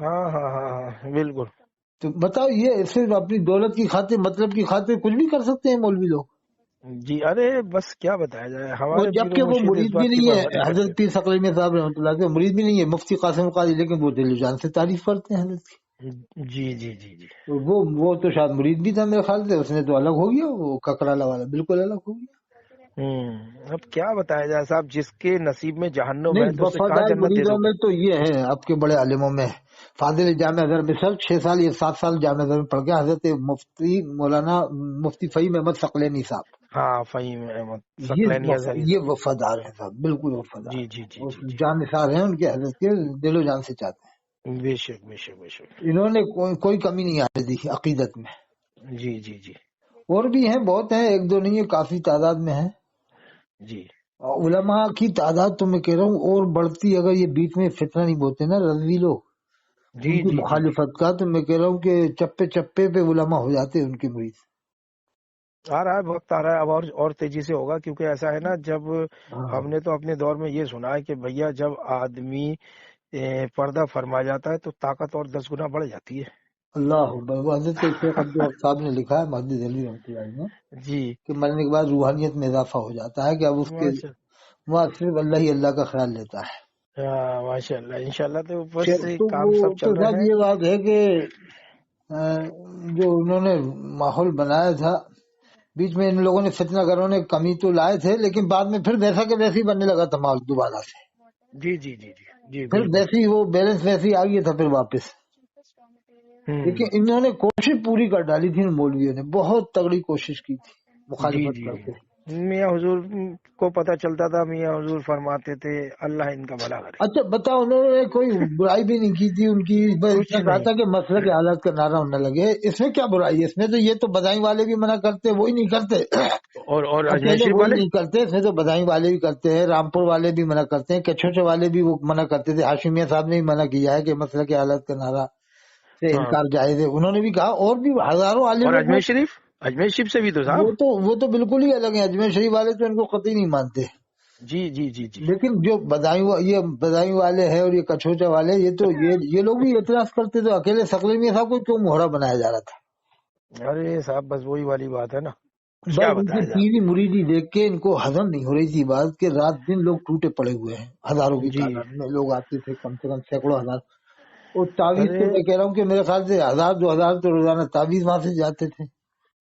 ہاں ہاں ہاں ہاں بالکل. تو بتاؤ یہ صرف اپنی دولت کی خاطر مطلب کی خاطر کچھ بھی کر سکتے ہیں مولوی لوگ. جی ارے بس کیا بتایا جائے، اور ہمارے پیر و جبکہ وہ مرشد اس مرید بھی بات کی نہیں ہے پرواہ نہیں کرتے. حضرت پیر ثقلین صاحب رحمۃ اللہ کے، مرید بھی نہیں ہے مفتی قاسم قادری، لیکن وہ دل و جان سے تعریف کرتے ہیں حضرت کی. جی جی جی جی. تو وہ تو شاید مرید بھی تھا میرے خیال سے، اس نے تو الگ ہو گیا، وہ ککرالا والا بالکل الگ ہو گیا. اب کیا بتایا جائے صاحب، جس کے نصیب میں جہنم ہے نہیں، تو اسے کہاں وفادار جنت دے مریدوں دو گے. میں تو یہ ہے آپ کے بڑے عالموں میں فاضل جامع ازہر مصر 6 سال یا 7 سال جامع ازہر میں پڑھ گیا، حضرت مفتی مولانا مفتی فہیم احمد ثقلینی صاحب. ہاں فہیم احمد ثقلینی ازہری یہ صاحب. وفادار ہیں صاحب، بالکل وفادار جی ہیں، جی جی اور جی جی. جان نثار ہیں ان کے حضرت کے، دل و جان سے چاہتے ہیں. بے شک بے شک بے شک. انہوں نے کوئی کمی نہیں آنے دی عقیدت میں. جی جی جی اور بھی ہیں، بہت ہیں، ایک دو نہیں ہے، کافی تعداد میں ہیں. جی علماء کی تعداد تو میں کہہ رہا ہوں اور بڑھتی، اگر یہ بیچ میں فتنہ نہیں بولتے نا رضوی لوگ جی ان کی جی جی جی. مخالفت کا، تو میں کہہ رہا ہوں کہ چپے چپے پہ علماء ہو جاتے ہیں ان کے مرید. آ رہا ہے وقت، آ رہا ہے اب، اور تیزی سے ہوگا، کیونکہ ایسا ہے نا، جب ہاں ہم نے تو اپنے دور میں یہ سنا ہے کہ بھیا جب آدمی پردہ فرما جاتا ہے تو طاقت اور 10 گنا بڑھ جاتی ہے. اللہ اکبر. وہ حضرت شیخ عبد الوہاب صاحب نے لکھا ہے، مہدی دہلوی رحمۃ اللہ علیہ نے، جی کہ مرنے کے بعد روحانیت میں اضافہ ہو جاتا ہے، کہ اب اس کے ماشاء وہاں صرف اللہ ہی اللہ کا خیال لیتا ہے. ہاں ماشاء اللہ انشاءاللہ. تو بس تو کام وہ سب تو چل رہے صاحب ہیں. یہ بات ہے کہ جو انہوں نے ماحول بنایا تھا، بیچ میں ان لوگوں نے فتنہ گروں نے کمی تو لائے تھے، لیکن بعد میں پھر ویسا کہ ویسے ہی بننے لگا تھا ماحول دوبارہ سے. جی جی جی جی جی پھر بالکل. ویسے ہی وہ بیلنس ویسے ہی آ گیا تھا پھر واپس. لیکن انہوں نے کوشش پوری کر ڈالی تھی، ان مولویوں نے بہت تگڑی کوشش کی تھی جی مخالفت جی کر جی. کے. میاں حضور کو پتہ چلتا تھا، میاں حضور فرماتے تھے اللہ ان کا بھلا کرے. اچھا بتاؤ، انہوں نے کوئی برائی بھی نہیں کی تھی ان کی، بس کچھ اتنا کہا نہیں. تھا کہ مسئلہ کے حالات کا نعرہ نہ لگے. اس میں کیا برائی ہے؟ اس میں تو یہ تو بدائی والے بھی منع کرتے، وہی نہیں کرتے. اور اجمیر اکیلے شریف وہی والے. نہیں کرتے، اس میں تو بدائی والے بھی کرتے ہیں، رامپور والے بھی منع کرتے ہیں، کچھوچے والے بھی وہ منع کرتے تھے. ہاشمیہ صاحب نے بھی منع کیا ہے کہ مسئلہ کے حالات کا نعرہ سے ہاں. انکار جائز ہے. انہوں نے بھی کہا، اور بھی ہزاروں اور عالم ہیں. اجمیر شریف سے بھی تو صاحب. وہ تو بالکل ہی الگ ہیں، اجمیر شریف والے تو ان کو قطعی نہیں مانتے. جی جی جی جی. لیکن جو یہ بدائی والے ہیں اور یہ کچھوچا والے، یہ لوگ بھی اعتراض کرتے تھے. اکیلے ثقلینی صاحب کو کیوں مہرا بنایا جا رہا تھا؟ ارے صاحب بس وہی والی بات ہے نا، بس کیا ان کی بتایا جائے. پیری مریدی دیکھ کے ان کو ہضم نہیں ہو رہی تھی بات، کہ رات دن لوگ ٹوٹے پڑے ہوئے ہیں، ہزاروں کی جی. تعداد میں لوگ آتے تھے، کم سے کم سینکڑوں ہزار. اور تعویذ ارے تو میں کہہ رہا ہوں کہ میرے خیال سے 1000 2000 تو روزانہ تعویذ وہاں سے جاتے تھے.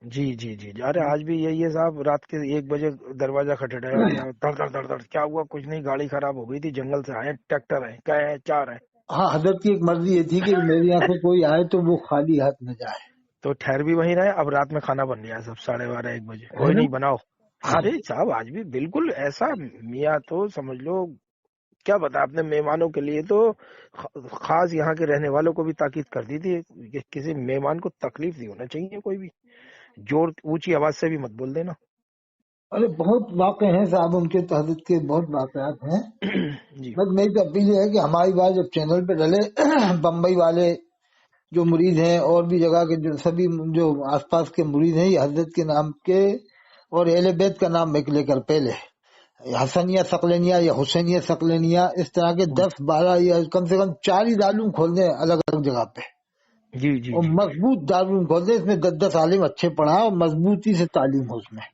جی جی جی جی. ارے آج بھی یہی ہے صاحب، رات کے 1 بجے دروازہ کھٹکھٹایا گیا، دڑ دڑ دڑ دڑ. کیا ہوا؟ کچھ نہیں، گاڑی خراب ہو گئی تھی، جنگل سے آئے، ٹریکٹر ہے، کیا ہے، 4 ہے. ہاں، حضرت کی ایک مرضی یہ تھی کہ میرے یہاں سے کوئی آئے تو وہ خالی ہاتھ نہ جائے. تو ٹھہر بھی وہیں رہے. اب رات میں کھانا بن گیا سب 12:30 1 بجے، ہے کوئی نا؟ نہیں بناؤ. ہاں. ارے صاحب آج بھی بالکل ایسا. میاں تو سمجھ لو، کیا بتا اپنے مہمانوں کے لیے تو خاص یہاں کے رہنے والوں کو بھی تاکید کر دی تھی کہ کسی مہمان کو تکلیف نہیں ہونا چاہیے، کوئی بھی جوڑ اونچی آواز سے بھی مت بول دینا. ارے بہت واقع ہیں صاحب، ان کے حضرت کے بہت واقعات ہیں. جی بس میری تو اپیل یہ ہے کہ ہماری بات جب چینل پہ ڈلے، بمبئی والے جو مرید ہیں اور بھی جگہ کے جو سبھی جو آس پاس کے مرید ہیں، یہ حضرت کے نام کے اور اہل بیت کا نام لے کر پہلے حسنیہ ثقلینیہ یا حسینیہ ثقلینیہ، اس طرح کے 10 12 یا کم سے کم 4 ہی دارالعلوم کھول دیں الگ الگ جگہ پہ، جی جی اور جی جی. مضبوط دارالعلوم کھول دیں، اس میں 10 10 عالم اچھے پڑھا اور مضبوطی سے تعلیم ہو اس میں،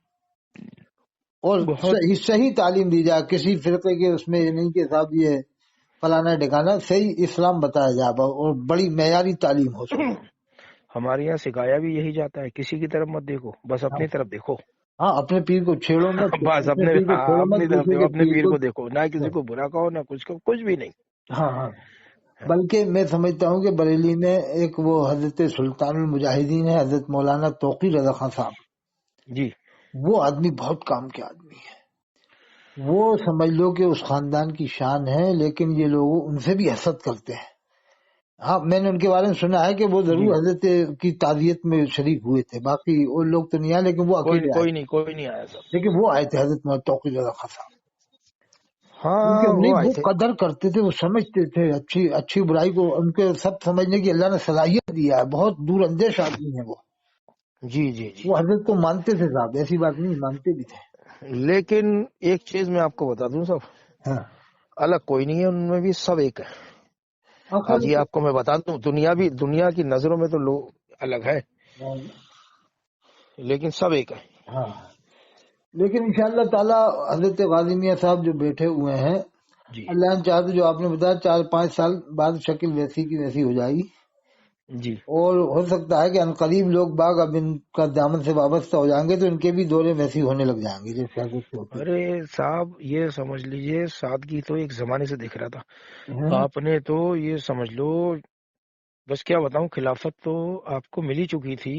اور بہت. صحیح تعلیم دی جائے. کسی فرقے کے اس میں یہ نہیں کہ صاحب یہ فلانا ٹھکانا، صحیح اسلام بتایا جائے اور بڑی معیاری تعلیم ہو اس میں. ہمارے یہاں سکھایا بھی یہی جاتا ہے، کسی کی طرف مت دیکھو، بس اپنی طرف دیکھو. ہاں، اپنے پیر کو چھیڑو مت، بس اپنے پیر کو چھیڑو مت، اپنی طرف دوسرے دیکھو، کے اپنے پیر پیر کو. کو دیکھو، نہ کسی کو برا کہو نہ کچھ بھی نہیں. ہاں ہاں. بلکہ میں سمجھتا ہوں کہ بریلی میں ایک وہ حضرت سلطان المجاہدین ہے، حضرت مولانا توقیر رضا خان صاحب، جی وہ آدمی بہت کام کے آدمی ہے. وہ سمجھ لو کہ اس خاندان کی شان ہے، لیکن یہ لوگ ان سے بھی حسد کرتے ہیں. ہاں، میں نے ان کے بارے میں سنا ہے کہ وہ جی. ضرور حضرت کی تعزیت میں شریک ہوئے تھے، باقی وہ لوگ تو نہیں آئے، لیکن وہ اکیلے آئے تھے. کوئی نہیں آیا سب. لیکن وہ آئے تھے حضرت مولانا توقیر رضا خان صاحب. ان کے ہاں نہیں، وہ آئے وہ تھے. قدر کرتے تھے، وہ سمجھتے تھے اچھی برائی کو، ان کے سب سمجھنے کی اللہ نے صلاحیت دیا ہے. بہت دور اندیش آدمی ہیں وہ. جی جی جی وہ جی. حضرت کو مانتے تھے صاحب، ایسی بات نہیں، مانتے بھی تھے. لیکن ایک چیز میں آپ کو بتا دوں، سب ہاں. الگ کوئی نہیں ہے، ان میں بھی سب ایک ہے. اصل آج یہ آپ کو میں بتا دوں، دنیا کی نظروں میں تو لوگ الگ ہے، لیکن سب ایک ہے۔ ہاں، لیکن انشاءاللہ تعالی حضرت غازی میاں صاحب جو بیٹھے ہوئے ہیں، جی اللہ نے چاہا تو جو آپ نے بتایا 4-5 سال بعد شکل ویسی کی ویسی ہو جائے گی، جی اور ہو سکتا ہے کہ عنقریب لوگ باغ اب ان کا دامن سے وابستہ ہو جائیں گے تو ان کے بھی دورے ویسی ہونے لگ جائیں گے جیسے حضرت سے ہوتی ارے صاحب یہ سمجھ لیجئے، سادگی تو ایک زمانے سے دکھ رہا تھا، ہے۔ آپ نے تو یہ سمجھ لو، بس کیا بتاؤں، خلافت تو آپ کو مل ہی چکی تھی،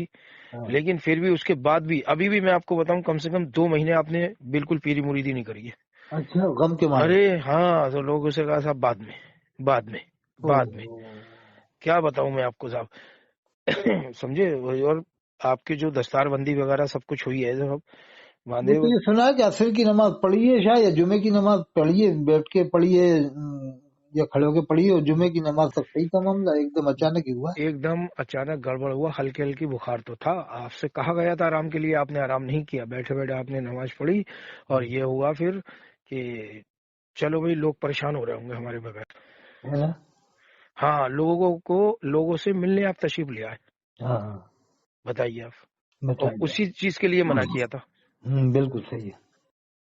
ہاں، لیکن پھر بھی اس کے بعد بھی ابھی بھی میں آپ کو بتاؤں، کم سے کم 2 مہینے آپ نے بالکل پیری مریدی نہیں کری ہے۔ اچھا، غم کے مارے۔ ارے ہاں، تو لوگوں سے کہا صاحب بعد میں، بعد میں، بعد میں، کیا بتاؤں میں آپ کو صاحب سمجھے، اور آپ کی جو دستار بندی وغیرہ سب کچھ ہوئی ہے سب وہ باندھے تو یہ سنا ہے کہ عصر کی نماز پڑھیے شاہ یا جمعے کی نماز پڑھیے، بیٹھ کے پڑھیے یا کھڑے ہو کے پڑھیے، اور جمعے کی نماز تک صحیح تھا معاملہ، ایک دم اچانک ہی ہوا۔ ایک دم اچانک گڑبڑ ہوا، ہلکی ہلکی بخار تو تھا، آپ سے کہا گیا تھا آرام کے لیے، آپ نے آرام نہیں کیا، بیٹھے بیٹھے آپ نے نماز پڑھی، اور یہ ہوا پھر کہ چلو بھائی لوگ پریشان ہو رہے ہوں گے ہمارے بغیر، ہے نا؟ ہاں لوگوں سے ملنے آپ تشریف لے آئے، ہاں ہاں، بتائیے آپ، اور بتائیے۔ اسی چیز کے لیے منع کیا تھا، بالکل صحیح ہے۔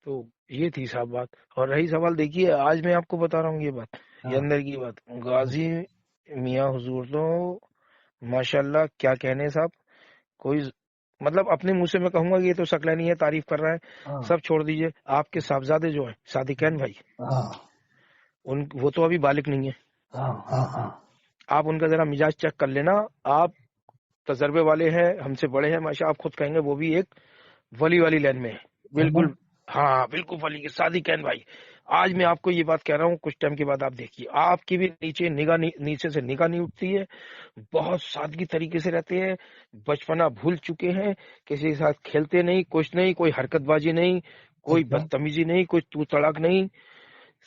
تو یہ تھی صاحب بات۔ اور رہی سوال، دیکھیے آج میں آپ کو بتا رہا ہوں یہ بات، یہ ہاں اندر کی بات، غازی میاں حضور تو ماشاءاللہ کیا کہنے صاحب، کوئی مطلب اپنے منہ سے میں کہوں گا کہ یہ تو سکلینی ہے، تعریف کر رہا ہے، ہاں سب چھوڑ دیجئے، آپ کے صاحبزادے جو ہیں صادقین بھائی، ہاں وہ تو ابھی بالغ نہیں ہے، ہاں ہاں ہاں، آپ ان کا ذرا مزاج چیک کر لینا، آپ تجربے والے ہیں، ہم سے بڑے ہیں ماشاء، آپ خود کہیں گے وہ بھی ایک ولی والی لائن میں ہے، ہے نا؟ بالکل، ہاں بالکل ولی کے صادقین بھائی۔ آج میں آپ کو یہ بات کہہ رہا ہوں، کچھ ٹائم کے بعد آپ دیکھیے، آپ کی بھی نیچے سے نگاہ نہیں اٹھتی ہے، بہت سادگی طریقے سے رہتے ہیں، بچپنا بھول چکے ہیں، کسی کے ساتھ کھیلتے نہیں، کچھ نہیں، کوئی حرکت بازی نہیں، کوئی اچھا، بدتمیزی نہیں، کوئی تو تڑاک نہیں،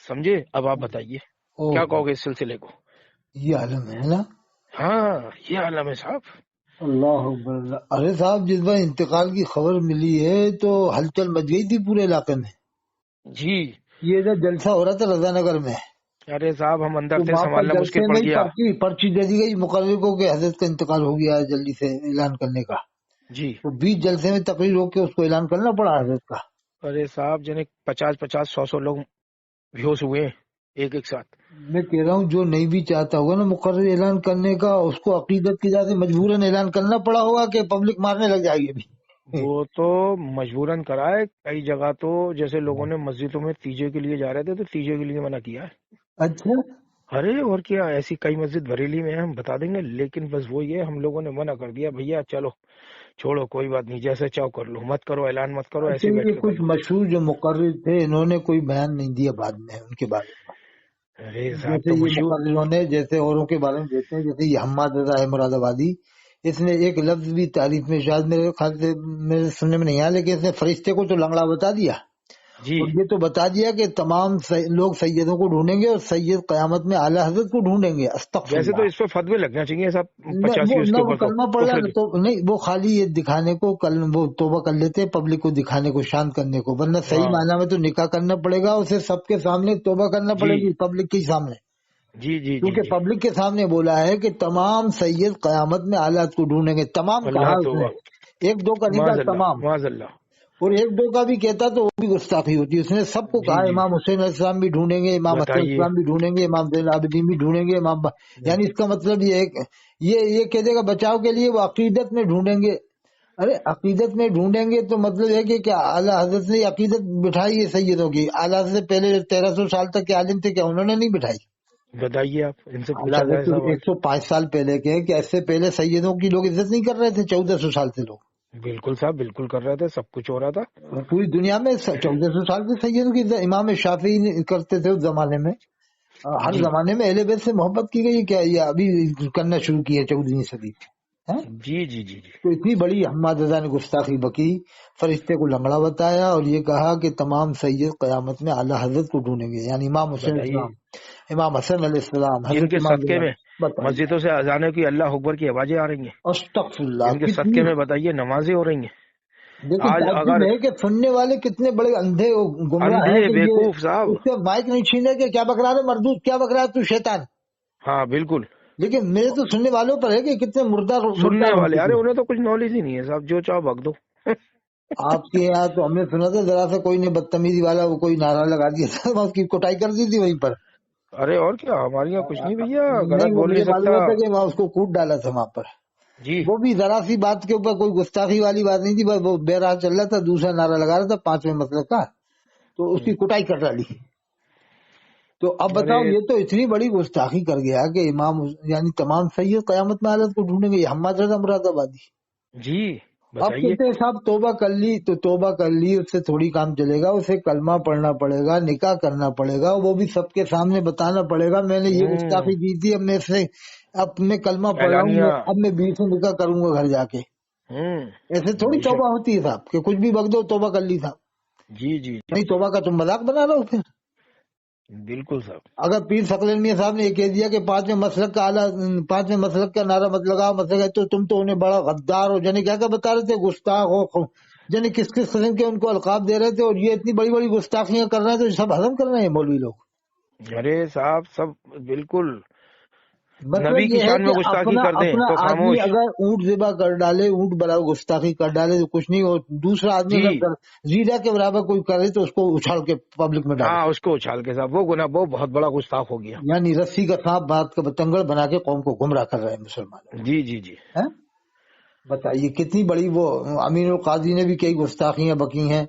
سمجھے؟ اب آپ بتائیے او کیا کہو گے اس سلسلے کو؟ یہ عالم ہے نا؟ ہاں یہ عالم ہے صاحب۔ اللہ اکبر اللہ۔ ارے صاحب جس بار انتقال کی خبر ملی ہے تو ہلچل مچ گئی تھی پورے علاقے میں، جی یہ ادھر جلسہ ہو رہا تھا رضا نگر میں، ارے صاحب ہم اندر تو تھے، وہاں پر سنبھالنا جلسے مشکل پڑ میں ہی گیا۔ پرچی دے دی گئی مقرر کو کہ حضرت کا انتقال ہو گیا ہے، جلدی سے اعلان کرنے کا، جی تو 20 جلسے میں تقریر ہو کے اس کو اعلان کرنا پڑا حضرت کا۔ ارے صاحب جنہیں 50 لوگ بیہوش ہوئے ہیں ایک ساتھ۔ میں کہہ رہا ہوں جو نہیں بھی چاہتا ہوگا نا مقرر اعلان کرنے کا، اس کو عقیدت کی وجہ سے مجبوراً اعلان کرنا پڑا ہوگا کہ پبلک مارنے لگ جائے گی ابھی۔ وہ تو مجبوراً کرائے، کئی جگہ تو جیسے لوگوں نے مسجدوں میں تیجے کے لیے جا رہے تھے تو تیجے کے لیے منع کیا ہے۔ اچھا، ارے اور کیا، ایسی کئی مسجد بریلی میں ہے، ہم بتا دیں گے، لیکن بس وہ یہ ہم لوگوں نے منع کر دیا، بھیا چلو چھوڑو کوئی بات نہیں، جیسے چاہو کر لو، مت کرو اعلان، مت کرو، اچھا ایسے بیٹھ یہ کے کر کچھ لو۔ مشہور جو مقرر تھے انہوں نے کوئی بیان نہیں دیا بعد میں ان کے بارے میں، ارے صاحب جیسے تو یہ مشہور، مقرروں نے جیسے اوروں کے بارے میں دیتے ہیں، جیسے یہ حماد رضا ہے مراد آبادی، اس نے ایک لفظ بھی تعریف میں شاید میرے خیال سے میرے سننے میں نہیں آیا، لیکن اس نے فرشتے کو تو لنگڑا بتا دیا، جی اور یہ تو بتا دیا کہ تمام لوگ سیدوں کو ڈھونڈیں گے اور سید قیامت میں اعلیٰ حضرت کو ڈھونڈیں گے، استغفر ویسے تو اللہ۔ اس پہ فتوے لگنا چاہیے صاحب، وہ 85 اس نہ کے وہ اوپر تو کلمہ پڑھ رہا کفر نہ کے۔ تو نہیں، وہ خالی یہ دکھانے کو وہ توبہ کر لیتے پبلک کو دکھانے کو، شانت کرنے کو، ورنہ صحیح ہاں معنی میں تو نکاح کرنا پڑے گا اسے، سب کے سامنے توبہ کرنا جی پڑے گی پبلک کے سامنے، جی جی جی کیونکہ جی، پبلک کے سامنے بولا ہے کہ تمام سید قیامت میں اعلیٰ کو ڈھونڈیں گے، تمام کہا اللہ اس نے، توبہ، ایک دو کا نہیں معاذ کہا، اللہ تمام، معاذ اللہ، اور ایک دو کا بھی کہتا تو وہ بھی گستاخی ہوتی، اس نے سب کو جی کہا، جی امام حسین علیہ السلام بھی ڈھونڈیں گے، امام حسن علیہ بتائیے، السلام بھی ڈھونڈیں گے، امام زین العابدین بھی ڈھونڈیں گے، یعنی اس کا مطلب یہ ہے کہ یہ کہہ دے گا بچاؤ کے لیے وہ عقیدت میں ڈھونڈیں گے۔ ارے عقیدت میں ڈھونڈیں گے تو مطلب ہے کہ کیا اعلیٰ حضرت نے عقیدت بٹھائی ہے سیدوں کی؟ اعلیٰ حضرت سے پہلے 1300 سال تک کے عالم تھے، کیا انہوں نے نہیں بٹھائی؟ بتائیے آپ، ان سے اعلیٰ پوچھا حضرت جائے تو سوال، 105 سال پہلے کے ہیں کہ اس سے پہلے سیدوں کی لوگ عزت نہیں کر رہے تھے، 1400 سال سے لوگ بالکل صاحب بالکل کر رہے تھے، سب کچھ ہو رہا تھا، پوری دنیا میں 1400 سال سے سیدوں کی عزت امام شافعی کرتے تھے اس زمانے میں، ہر جی زمانے میں اہل بیت سے محبت کی گئی، کیا یہ ابھی کرنا شروع کی ہے 14ویں صدی میں؟ جی جی جی جی، تو اتنی بڑی حماد رضا نے گستاخی بکی، فرشتے کو لنگڑا بتایا اور یہ کہا کہ تمام سید قیامت میں اعلیٰ حضرت کو ڈھونڈیں گے، یعنی امام حسین علیہ بتائیے، السلام، امام حسن علیہ السلام، جن حضرت کے امام صدقے زمان۔ میں بتائیے، مسجدوں سے اذانوں کی اللہ اکبر کی آوازیں آ رہی ہیں، استغفر اللہ، جن کے کتنی، صدقے میں بتائیے نمازیں ہو رہی ہیں، لیکن آج تعجب اگر ہے کہ سننے والے کتنے بڑے اندھے گمراہ ہیں اندھے کہ یہ بیوقوف صاحب، اس سے مائک نہیں چھینے کہ کیا بک رہا ہے مردود، کیا بک رہا ہے تو شیطان، ہاں بالکل. لیکن میرے تو سننے والوں پر ہے کہ کتنے مردار سننے ہو والے، ارے چکے. انہیں تو کچھ نالج ہی نہیں ہے صاحب، جو چاہو بک دو. آپ کے یہاں تو ہم نے سنا تھا ذرا سا کوئی نے بدتمیزی والا وہ کوئی نعرہ لگا دیا تھا، اس کی کوٹائی کر دی تھی وہیں پر. ارے اور کیا، ہمارے یہاں کچھ نہیں بھیا، نہیں غلط وہ بول مجھے نہیں معلوم سکتا. ہوتا کہ وہاں اس کو کوٹ ڈالا تھا وہاں پر. جی وہ بھی ذرا سی بات کے اوپر کوئی گستاخی والی بات نہیں تھی، بس وہ بہرحال چل رہا تھا، دوسرا نعرہ لگا رہا تھا 5ویں مسلک کا، تو اس کی کٹائی کر ڈالی. تو اب ارے بتاؤ، یہ تو اتنی بڑی گستاخی کر گیا کہ امام یعنی تمام سید قیامت میں حالت کو ڈھونڈیں گے. یہ حماد رضا مراد آبادی. جی اب بتائیے. کہتے ہیں صاحب توبہ کر لی تو توبہ کر لی، اس سے تھوڑی کام چلے گا، اسے کلمہ پڑھنا پڑے گا، نکاح کرنا پڑے گا، وہ بھی سب کے سامنے بتانا پڑے گا میں نے یہ گستاخی کی تھی، اب میں سے اب میں کلمہ پڑھ رہا اعلانیہ. ہوں، اب میں بیوی سے نکاح کروں گا گھر جا کے. ایسے تھوڑی بے شک. توبہ ہوتی ہے صاحب کہ کچھ بھی بک دو توبہ کر لی صاحب. جی جی نہیں، توبہ کا تم مذاق بنا رہا ہو. پھر بالکل صاحب. اگر پیر ثقلین میاں صاحب نے یہ کہہ دیا کہ 5ویں مسلک کا نعرہ مت لگاؤ مسلک ہے، تو تم تو انہیں بڑا غدار ہو، جانے کیا کیا بتا رہے تھے، گستاخ ہو، جانے کس کس قسم کے ان کو القاب دے رہے تھے، اور یہ اتنی بڑی بڑی گستاخیاں کر رہے ہیں تو یہ سب ہضم کر رہے ہیں مولوی لوگ. ارے صاحب سب بالکل. مطلب نبی کی یہ ہے شان کہ میں گستاخی اپنا کر دیں اپنا تو آدمی خاموش. اگر اونٹ ذبح کر ڈالے، اونٹ برابر گستاخی کر ڈالے تو کچھ نہیں، اور دوسرا آدمی جی اگر زیرہ کے برابر کوئی کرے تو اس کو اچھال کے پبلک میں ڈالے. ہاں، اس کو اچھال کے صاحب، وہ گناہ، وہ بہت بڑا گستاخ ہو گیا. یعنی رسی کا سانپ بات کا بتنگڑ بنا کے قوم کو گمراہ کر رہے ہیں مسلمانوں. جی جی جی. ہیں؟ بتائیے کتنی بڑی. وہ امین القاضی نے بھی کئی گستاخیاں بکی ہیں،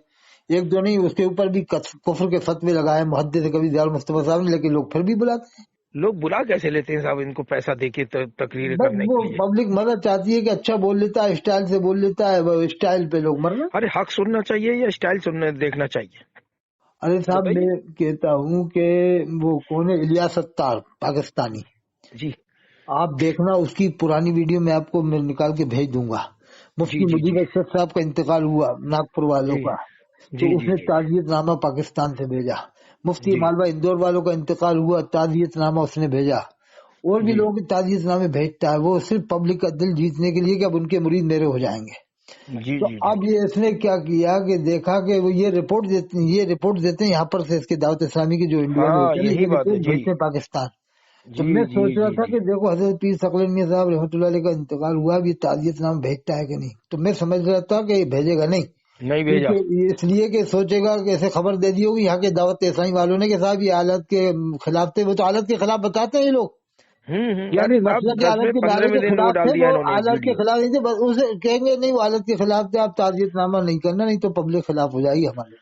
ایک دو نہیں، اس کے اوپر بھی کفر کے فتوے لگائے محدث کبھی دیار مصطفیٰ صاحب نے، لیکن لوگ پھر بھی بلاتے ہیں. لوگ بلا کیسے لیتے ہیں صاحب ان کو، پیسہ دے کے تقریر بس کرنے وہ کے لیے. پبلک مدد چاہتی ہے کہ اچھا بول لیتا ہے، اسٹائل سے بول لیتا ہے، وہ اسٹائل پہ لوگ مر رہے ہیں. ارے حق سننا چاہیے یا اسٹائل سننا دیکھنا چاہیے؟ ارے صاحب بتائیے. میں کہتا ہوں کہ وہ کون ہے، الیاس ستار پاکستانی، جی آپ دیکھنا اس کی پرانی ویڈیو میں آپ کو میں نکال کے بھیج دوں گا. جی مفتی جی جی مجیب اشرف صاحب کا انتقال ہوا ناگپور والوں جی کا، تو جی اس جی نے جی تعزیت نامہ پاکستان سے بھیجا. مفتی جی مالوہ اندور والوں کا انتقال ہوا، تعزیت نامہ اس نے بھیجا. اور بھی جی لوگ تعزیت نامے بھیجتا ہے، وہ صرف پبلک کا دل جیتنے کے لیے کہ اب ان کے مرید میرے ہو جائیں گے. جی تو جی جی اب یہ اس نے کیا کیا کہ دیکھا کہ وہ یہ رپورٹ دیتے ہیں یہاں پر سے، اس کے دعوت اسلامی کی جو انڈیا میں ہاں ہوتے ہیں نا، یہی یہ بات ہے. رپورٹ جی بھیجتے ہیں پاکستان. تو جی میں جی سوچ رہا جی تھا جی. کہ دیکھو حضرت پیر ثقلین میاں صاحب رحمۃ اللہ علیہ کا انتقال ہوا، اب یہ تعزیت نام بھیجتا ہے کہ نہیں. تو میں سمجھ رہا تھا کہ یہ بھیجے گا نہیں، نہیں بھیجا. کیونکہ اس لیے کہ سوچے گا کہ ایسے خبر دے دی ہوگی یہاں کے دعوت اسلامی والوں نے کہ صاحب یہ حالت کے خلاف تھے. وہ تو حالت کے خلاف بتاتے ہیں یہ لوگ، یعنی ارے صاحب مسئلہ کے 10 حالت میں کے نعرے 15 کے دن وہ خلاف تھے، ڈال وہ دیا انہوں نے ایک حالت کے ویڈیو. خلاف نہیں تھے، بس اسے کہیں گے نہیں وہ حالت کے خلاف تھے، آپ تعزیت نامہ نہیں کرنا، نہیں تو پبلک خلاف ہو جائے گی ہمارے.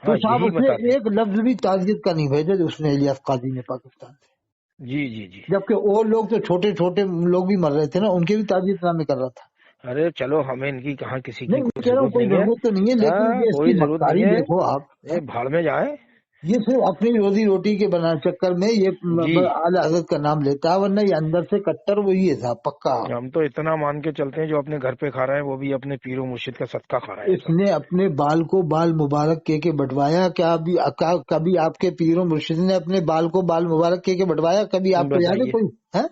تو ہاں صاحب یہی اس نے بتاتے ہیں. ایک لفظ بھی تعزیت کا نہیں بھیجا جو اس نے الیاس قاضی نے پاکستان سے. جی جی جی. جبکہ اور لوگ تو چھوٹے چھوٹے لوگ بھی مر رہے تھے نا، ان کے بھی تعزیت نامے کر رہا تھا. ارے چلو ہمیں ان کی کہاں کسی کی نہیں میں کوئی کہہ رہا ہوں ضرورت کوئی نہیں ہے. ضرورت تو نہیں ہے، لیکن ہاں یہ اس کی کوئی ضرورت نہیں مکاری ہے. دیکھو آپ. یہ بھاڑ میں جائیں. یہ صرف اپنی روزی روٹی کے بنا چکر میں یہ جی اعلی حضرت کا نام لیتا ہے، ورنہ یہ اندر سے کٹر وہی ہے صاحب پکا. ہم تو اتنا مان کے چلتے ہیں جو اپنے گھر پہ کھا رہا ہے وہ بھی اپنے پیر و مرشد کا صدقہ کھا رہا ہے اس صاحب. نے اپنے بال کو بال مبارک کے بٹوایا. کیا کبھی آپ کے پیر و مرشد نے اپنے بال کو بال مبارک کے بٹوایا؟ کبھی آپ کو یاد ہے بتائیے. کوئی ہے؟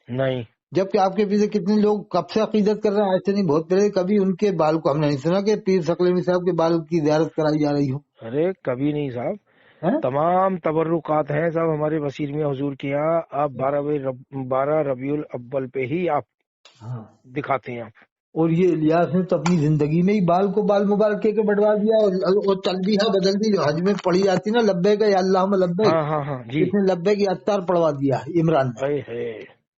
نہیں. جبکہ آپ کے پیچھے کتنے لوگ کب سے عقیدت کر رہے ہیں، ایسے نہیں بہت پہلے. کبھی ان کے بال کو ہم نے نہیں سنا کہ پیر ثقلین صاحب کے بال کی زیارت کرائی جا رہی ہو. ارے کبھی نہیں صاحب. ہیں؟ تمام تبرکات ہیں صاحب ہمارے وسیر میاں حضور کے یہاں. آپ 12 ربیع الاول پہ ہی آپ ہاں. دکھاتے ہیں آپ. اور یہ الیاس نے تو اپنی زندگی میں ہی بال کو بال مبارک کے بٹوا دیا. اور تلبیہ بدل دی جو حج میں پڑھی جاتی نا، لبیک یا اللہم لبیک، ہاں ہاں ہاں جی. اس نے لبیک کی اطار پڑھوا دیا عمران نے. اے ہے.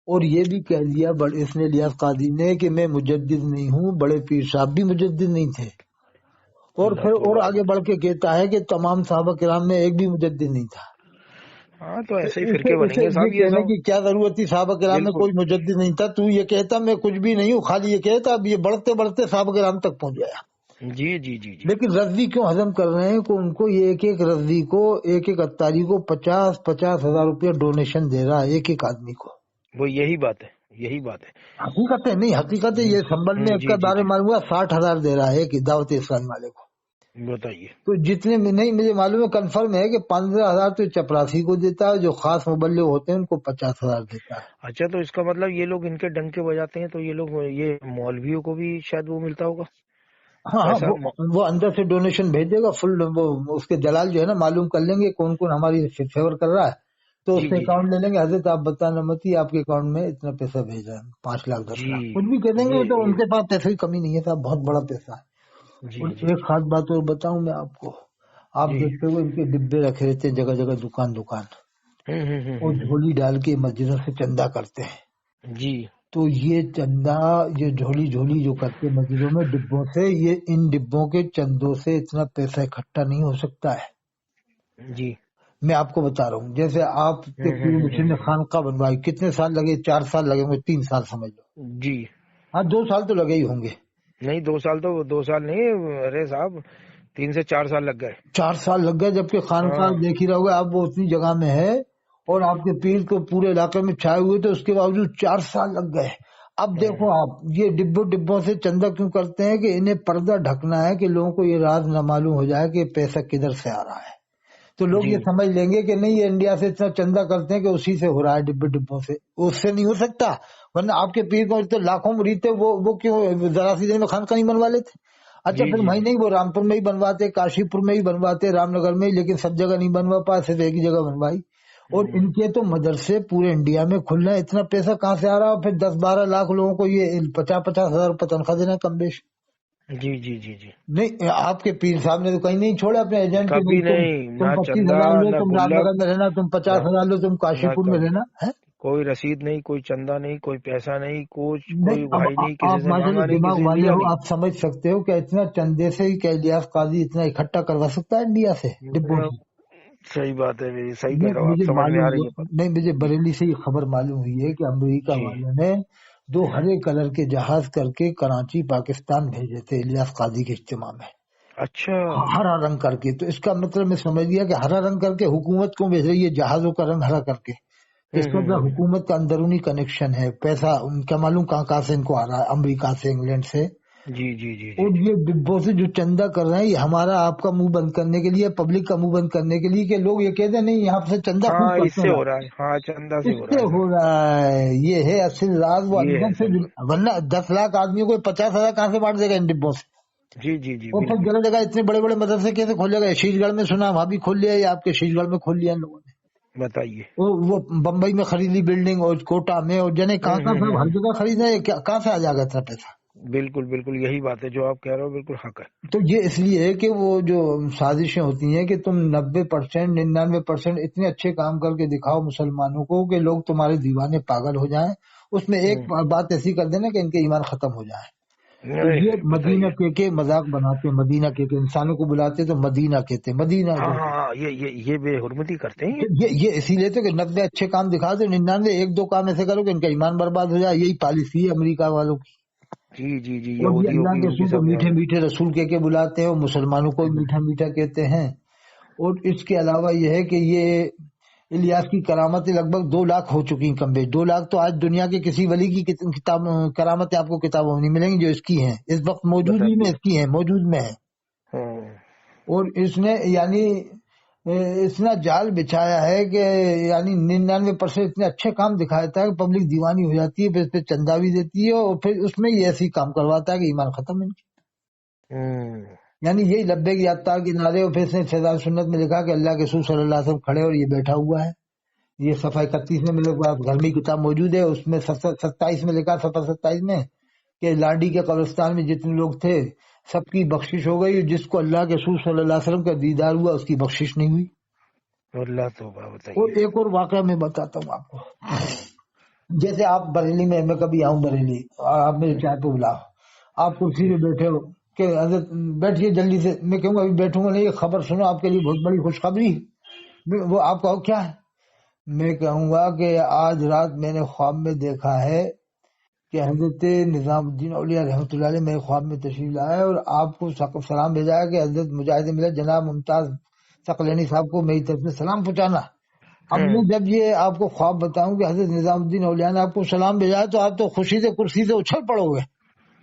اور یہ بھی کہہ دیا اس نے الیاس قادری نے کہ میں مجدد نہیں ہوں، بڑے پیر صاحب بھی مجدد نہیں تھے. اور اللہ پھر اور توبہ. آگے بڑھ کے کہتا ہے کہ تمام صحابہ کرام میں ایک بھی مجدد نہیں تھا. ہاں تو تو ایسے ہی اسے فرقے بنیں اسے گے یہ صاحب یہ کہنے سب. کی کیا ضرورت تھی صحابہ کرام میں بالکل. کوئی مجدد نہیں تھا؟ تو یہ کہتا میں کچھ بھی نہیں ہوں، خالی یہ کہتا. اب یہ بڑھتے بڑھتے صحابہ کرام تک پہنچ گیا. جی جی جی جی. لیکن رضوی کیوں ہضم کر رہے ہیں کہ ان کو یہ ایک ایک رضوی کو، ایک ایک اتاری کو 50,000 روپیہ ڈونیشن دے رہا ہے ایک ایک آدمی کو. وہ یہی بات ہے. یہی بات ہے. حقیقت ہے نہیں، حقیقت ہے یہ سنبل میں ایک جی کا جی دار جی. معلوم ہوا 60,000 دے رہا ہے ایک دعوت اسلامی والے کو. بتائیے. تو جتنے میں نہیں مجھے معلوم ہے کنفرم ہے کہ 15,000 تو چپراسی کو دیتا ہے، جو خاص مبلغ ہوتے ہیں ان کو 50,000 دیتا ہے. اچھا تو اس کا مطلب یہ لوگ ان کے ڈنکے بجاتے ہیں تو یہ لوگ یہ مولویوں کو بھی شاید وہ ملتا ہوگا ہاں ہاں، پیسہ. وہ اندر سے ڈونیشن بھیج دے گا فل. وہ اس کے دلال جو ہے نا معلوم کر لیں گے کون کون ہماری فیور کر رہا ہے، تو اس جی سے جی جی اکاؤنٹ لے لیں گے، حضرت آپ بتانا مت ہی آپ کے اکاؤنٹ میں اتنا پیسہ بھیج رہے ہیں، 5 لاکھ 10 لاکھ جی کچھ بھی کہہ دیں گے، تو ان یہ کے پاس پیسے کی کمی نہیں ہے صاحب، بہت بڑا پیسہ ہے۔ جی اور جی ایک جی خاص بات اور بتاؤں میں آپ کو، آپ جی دیکھتے ہوئے ان کے ڈبے رکھے رہتے ہیں جگہ جگہ، دکان دکان، اور ہوں جھولی ڈال کے مسجدوں سے چندہ کرتے ہیں۔ جی تو یہ چندہ، یہ جھولی جھولی جو کرتے ہیں مسجدوں میں ڈبوں سے، یہ ان ڈبوں کے چندوں سے اتنا پیسہ اکٹھا نہیں ہو سکتا ہے۔ جی میں آپ کو بتا رہا ہوں، جیسے آپ کے پیر مشین نے خانقاہ بنوائی، کتنے سال لگے؟ 4 سال لگے ہوں گے، 3 سال سمجھ لو، جی ہاں 2 سال تو لگے ہی ہوں گے۔ نہیں 2 سال تو 2 سال نہیں، ارے صاحب 3 سے 4 سال لگ گئے۔ 4 سال لگ گئے، جبکہ خانقاہ ہاں دیکھ ہی رہو گے آپ، وہ اتنی جگہ میں ہے اور آپ کے پیر کو پورے علاقے میں چھائے ہوئے تھے، اس کے باوجود 4 سال لگ گئے۔ اب دیکھو آپ، یہ ڈبوں سے چندہ کیوں کرتے ہیں؟ کہ انہیں پردہ ڈھکنا ہے، کہ لوگوں کو یہ راز نہ معلوم ہو جائے کہ پیسہ کدھر سے آ رہا ہے۔ تو لوگ جی یہ سمجھ لیں گے کہ نہیں، یہ انڈیا سے اتنا چندہ کرتے ہیں کہ اسی سے ہو رہا ہے، ڈبوں سے۔ اس سے نہیں ہو سکتا، ورنہ آپ کے پیر کو تو لاکھوں مرید تھے، وہ کیوں ذرا سی دیر میں خانقاہ نہیں بنوا لیتے؟ اچھا جی پھر جی وہیں جی نہیں، وہ رامپور میں ہی بنواتے، کاشی پور میں ہی بنواتے، رام نگر میں ہی، لیکن سب جگہ نہیں بنوا پائے، صرف ایک ہی جگہ بنوائی۔ اور ان کے تو مدرسے پورے انڈیا میں کھل رہے ہیں، اتنا پیسہ کہاں سے آ رہا ہے؟ پھر 10-12 لاکھ لوگوں کو یہ 50-50 ہزار روپے تنخواہ دینا ہے کم بیش۔ جی جی جی جی نہیں، آپ کے پیر صاحب نے تو کہیں نہیں چھوڑا اپنے ایجنٹ کے، کبھی نہیں نہیں، تم نہ چندہ 25 ہزار لو، نہ تم رام گلک، نگر میں رہنا، تم نہ 50 ہزار لو، تم کاشی نہ پور میں رہنا ہے۔ کوئی رسید نہیں، کوئی چندہ نہیں، کوئی پیسہ نہیں، کچھ نہیں، کوئی اب بھائی نہیں، کسی آپ سے ماشاء مانگا اللہ نہیں، دماغ کسی سے والے لیا ہو، نہیں۔ آپ سمجھ سکتے ہو کہ اتنا چندے سے ہی کہ الیاس قاضی اتنا اکٹھا کروا سکتا ہے انڈیا سے ڈبوں سے؟ صحیح بات ہے میری، صحیح کہہ یہ رہے ہو آپ، مجھے سمجھ میں معلوم آ ہوا، رہی ہے بات۔ نہیں مجھے بریلی سے یہ خبر معلوم ہوئی ہے کہ امریکہ جی والوں نے 2 ہرے کلر کے جہاز کر کے کراچی پاکستان بھیجے تھے الیاس قاضی کے اجتماع میں، اچھا ہرا رنگ کر کے۔ تو اس کا مطلب میں سمجھ گیا کہ ہرا رنگ کر کے حکومت کو بھیج رہی ہے، جہازوں کا رنگ ہرا کر کے، تو اس کا مطلب حکومت کا اندرونی کنیکشن ہے، پیسہ ان کا معلوم کہاں سے ان کو آ رہا ہے، امریکہ سے، انگلینڈ سے۔ جی جی جی جی اور جی یہ ڈبوں سے جو چندہ کر رہے ہیں، یہ ہمارا آپ کا منہ بند کرنے کے لیے، پبلک کا منہ بند کرنے کے لیے، کہ لوگ یہ کہتے ہیں نہیں یہاں سے چندہ خوب ہاں اس کرتے سے ہیں، ہو رہا ہے، ہاں چندہ سے اس ہو رہا سے ہے ہو صاحب، رہا ہے۔ یہ ہے اصل راز، وہ یہ اندر ہے سے، صحیح۔ ورنہ 10 لاکھ آدمیوں کو 50 ہزار کہاں سے بانٹ دے گا ان ڈبوں سے؟ جی جی جی اور پھر بالکل، جگہ جگہ اتنے بڑے بڑے مدرسے کیسے کھولے گا؟ شیش گڑھ میں سنا وہاں بھی کھول لیا، یا آپ کے شیش گڑھ میں کھول لیا ان لوگوں نے؟ بتائیے۔ وہ بمبئی میں خرید لی بلڈنگ، اور کوٹا میں، اور جنے کہاں کہاں سے ہر جگہ خریدنا ہے، کہاں سے آ جائے گا اتنا پیسہ؟ بالکل بالکل یہی بات ہے جو آپ کہہ رہے ہو، بالکل حق ہے۔ تو یہ اس لیے ہے کہ وہ جو سازشیں ہوتی ہیں کہ تم 90%، 99% اتنے اچھے کام کر کے دکھاؤ مسلمانوں کو کہ لوگ تمہارے دیوانے پاگل ہو جائیں، اس میں ایک بات ایسی کر دینا کہ ان کے ایمان ختم ہو جائے۔ تو یہ مدینہ بتائیے۔ کے مذاق بناتے ہیں، مدینہ کے انسانوں کو بلاتے تو مدینہ کہتے ہیں، مدینہ ہاں جو۔ ہاں ہاں، یہ بے حرمتی کرتے ہیں تو یہ اسی لیے تو کہ 90 اچھے کام دکھا دو، 99 1-2 کام ایسے کرو کہ ان کا ایمان برباد ہو جائے، یہی پالیسی ہے امریکہ والوں کی۔ جی جی جی، اور یہ یہودیوں اللہ کی، کے ان کی رسول کو سب میٹھے یہاں۔ میٹھے رسول کہہ کے بلاتے ہیں، اور مسلمانوں کو بھی میٹھا میٹھا کہتے ہیں۔ اور اس کے علاوہ یہ ہے کہ یہ الیاس کی کرامتیں لگ بھگ 2 لاکھ ہو چکی ہیں، کم بیش 2 لاکھ تو آج دنیا کے کسی ولی کی کتاب کرامتیں آپ کو کتابوں میں نہیں ملیں گی جو اس کی ہیں، اس وقت موجودگی میں بتائیے۔ اس کی ہیں، موجود میں ہیں۔ ہاں اور اس نے یعنی اتنا جال بچھایا ہے کہ یعنی 99% اتنے اچھے کام دکھاتا ہے کہ پبلک دیوانی ہو جاتی ہے، پھر اس پہ چندہ بھی دیتی ہے، اور پھر اس میں یہ ایسی کام کرواتا ہے کہ ایمان ختم ہے۔ یعنی یہی لبیک یادتار کے نعرے، اور پھر اس نے فیضان سنت میں لکھا کہ اللہ کے رسول صلی اللہ علیہ وسلم کھڑے اور یہ بیٹھا ہوا ہے۔ یہ صفحہ 31 میں میرے پاس گھر میں کتاب موجود ہے، اس میں 27 میں لکھا، صفحہ 27 میں، کہ لانڈی کے قبرستان میں جتنے لوگ تھے سب کی بخشش ہو گئی، جس کو اللہ کے رسول صلی اللہ علیہ وسلم کا دیدار ہوا اس کی بخشش نہیں ہوئی۔ اللہ توبہ، اور بتائیے۔ ایک اور واقعہ میں بتاتا ہوں آپ کو، جیسے آپ بریلی میں کبھی آؤں بریلی اور آپ میرے چائے پہ بلاؤ، آپ کرسی پہ بیٹھے ہو کہ حضرت بیٹھیے جلدی سے، میں کہوں گا ابھی بیٹھوں گا نہیں، یہ خبر سنو آپ کے لیے بہت بڑی خوشخبری۔ وہ آپ کہو کیا ہے؟ میں کہوں گا کہ آج رات میں نے خواب میں دیکھا ہے کہ حضرت نظام الدین اولیاء رحمۃ اللہ علیہ میرے خواب میں تشریف لایا اور آپ کو سلام بھیجا ہے کہ حضرت مجاہد ملت جناب ممتاز ثقلینی صاحب کو میری طرف سے سلام پہنچانا۔ اب میں جب یہ آپ کو خواب بتاؤں کہ حضرت نظام الدین اولیاء نے آپ کو سلام بھیجا ہے تو آپ تو خوشی سے کرسی سے اچھل پڑو گے،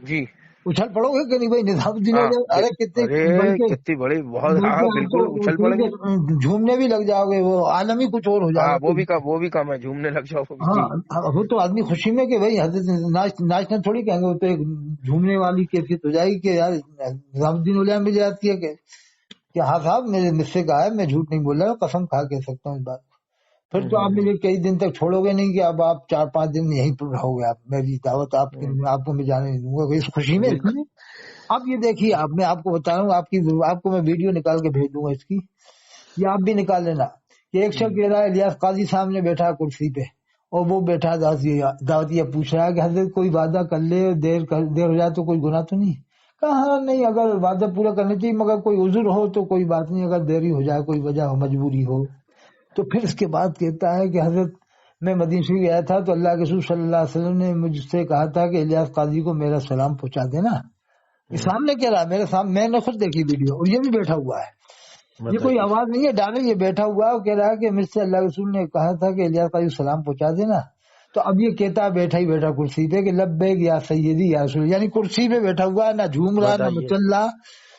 جی اچھل پڑو گے کہ نہیں بھائی؟ نظام الدین ہاں، اولیاء، ارے کتنے، ارے کتنی بڑی، بہت، ہاں بلکہ آپ تو بالکل اچھل اتنے پڑیں گے۔ کے جھومنے بھی لگ جاؤ گے، وہ عالم ہی کچھ اور ہو جائے ہاں گا۔ وہ بھی کام ہے، جھومنے لگ جاؤ وہ بھی۔ جی ہاں وہ تو آدمی خوشی میں کہ بھائی حضرت ناچنا تھوڑی کہیں گے، وہ تو ایک جھومنے والی کیفیت ہو جائے گی کہ یار نظام الدین اولیاء میں جاتی ہے کہ ہاں صاحب میرے مجھ سے کہا ہے، میں جھوٹ نہیں بول رہا، قسم کھا کہہ سکتا ہوں اس بات کو۔ پھر تو آپ مجھے کئی دن تک چھوڑو گے نہیں کہ اب آپ 4-5 دن یہیں پر رہو گے. آپ میری دعوت آپ کو میں جانے نہیں دوں گا اس خوشی میں. اس میں اب یہ دیکھیے میں آپ کو بتا رہا ہوں, آپ کو میں ویڈیو نکال کے بھیج دوں گا اس کی, یہ آپ بھی نکال لینا کہ ایک شخص کہہ رہا ہے الیاس قاضی سامنے بیٹھا ہے کرسی پہ, اور وہ بیٹھا دعوتیہ پوچھ رہا ہے کہ حضرت کوئی وعدہ کر لے, دیر ہو جائے تو کوئی گناہ تو نہیں؟ کہا ہاں نہیں, اگر وعدہ پورا کرنا چاہیے مگر کوئی عذر ہو تو کوئی بات نہیں, اگر دیری ہو جائے کوئی وجہ ہو مجبوری ہو. تو پھر اس کے بعد کہتا ہے کہ حضرت میں مدینہ شریف گیا تھا تو اللہ کے رسول صلی اللہ علیہ وسلم نے مجھ سے کہا تھا کہ الیاس قاضی کو میرا سلام پہنچا دینا. یہ سامنے کہہ رہا ہے میرے سامنے, میں نے خود دیکھی ویڈیو, اور یہ بھی بیٹھا ہوا ہے, یہ کوئی آواز نہیں ہے ڈالے, یہ بیٹھا ہوا ہے, وہ کہہ رہا ہے کہ مجھ سے اللہ کے رسول نے کہا تھا کہ الیاس قاضی سلام پہنچا دینا. تو اب یہ کہتا ہے بیٹھا ہی بیٹھا کرسی پہ کہ لبیک یا سیدی یا رسول, یعنی کرسی پہ بیٹھا ہوا ہے, نہ جھوم رہا نہ مچل رہا.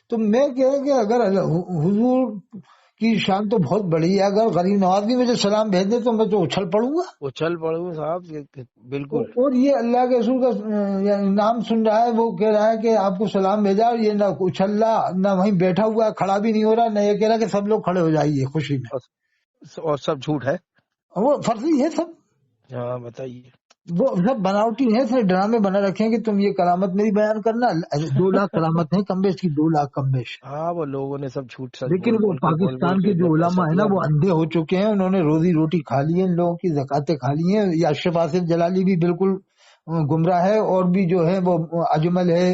تو میں کہہ رہا کہ اگر حضور کی شان تو بہت بڑی ہے, اگر غریب نواز بھی مجھے سلام بھیج دے تو میں تو اچھل پڑوں گا صاحب, بالکل. اور یہ اللہ کے رسول کا نام سن رہا ہے, وہ کہہ رہا ہے کہ آپ کو سلام بھیجا, اور یہ نہ اچھل رہا نہ وہیں بیٹھا ہوا کھڑا بھی نہیں ہو رہا, نہ یہ کہہ رہا کہ سب لوگ کھڑے ہو جائیے خوشی میں, اور سب جھوٹ ہے, وہ فرضی ہے سب. ہاں بتائیے. وہ سب بناوٹی ہے, صرف ڈرامے بنا رکھے ہیں کہ تم یہ کرامت میری بیان کرنا. 2 لاکھ کرامت ہے کم بیش کی, 2 لاکھ کم بیش. ہاں وہ لوگوں نے سب جھوٹ سچ لیکن وہ پاکستان کے جو علماء ہیں نا وہ اندھے ہو چکے ہیں, انہوں نے روزی روٹی کھا لی ہے, ان لوگوں کی زکاتیں کھا لی ہیں. یہ اشرف آصف جلالی بھی بالکل گمراہ ہے, اور بھی جو ہے وہ اجمل ہے,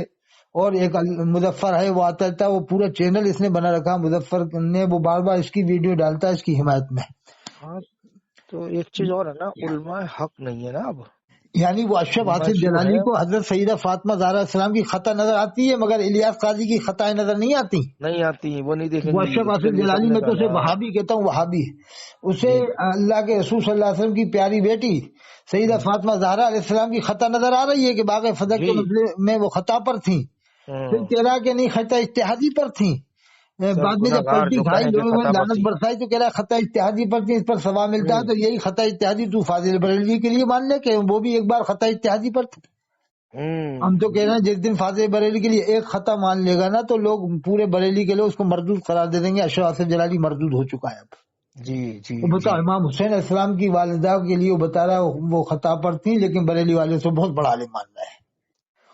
اور ایک مظفر ہے وہ آتا رہتا ہے, وہ پورا چینل اس نے بنا رکھا مظفر نے, وہ بار بار اس کی ویڈیو ڈالتا ہے اس کی حمایت میں. ہاں تو ایک چیز اور ہے نا, علماء حق نہیں ہے نا اب, یعنی وہ اشرف آصف جلالی کو حضرت سیدہ فاطمہ زہرا السلام کی خطا نظر آتی ہے, مگر الیاس قاضی کی خطائیں نظر نہیں آتی, وہ نہیں دیکھیں وہ گے. اشرف آصف جلالی میں تو اسے وہابی کہتا ہوں, وہابی. اسے اللہ کے رسول صلی اللہ علیہ وسلم کی پیاری بیٹی سیدہ فاطمہ زہرا علیہ السلام کی خطا نظر آ رہی ہے کہ باغ فدق کے مسئلے میں وہ خطا پر تھیں, پھر کہہ رہا کہ نہیں خطا اجتہادی پر تھیں. بعد میں جب پلٹی کھائی لوگوں نے لعنت برسائی تو کہہ رہا خطا اجتہادی پر تھی, اس پر ثواب ملتا ہے, تو یہی خطا اجتہادی تو فاضل بریلوی کے لیے مان لے کہ وہ بھی ایک بار خطا اجتہادی پر تھے. ہم تو کہہ رہے ہیں جس دن فاضل بریلوی کے لیے ایک خطا مان لے گا نا تو لوگ پورے بریلی کے لوگ اس کو مردود قرار دے دیں گے. اشرف آصف جلالی مردود ہو چکا ہے اب. وہ بتا امام حسین علیہ السلام کی والدہ کے لیے وہ بتا رہا ہے وہ خطا پر تھی, لیکن بریلی والے سے بہت بڑا عالم مان رہا ہے,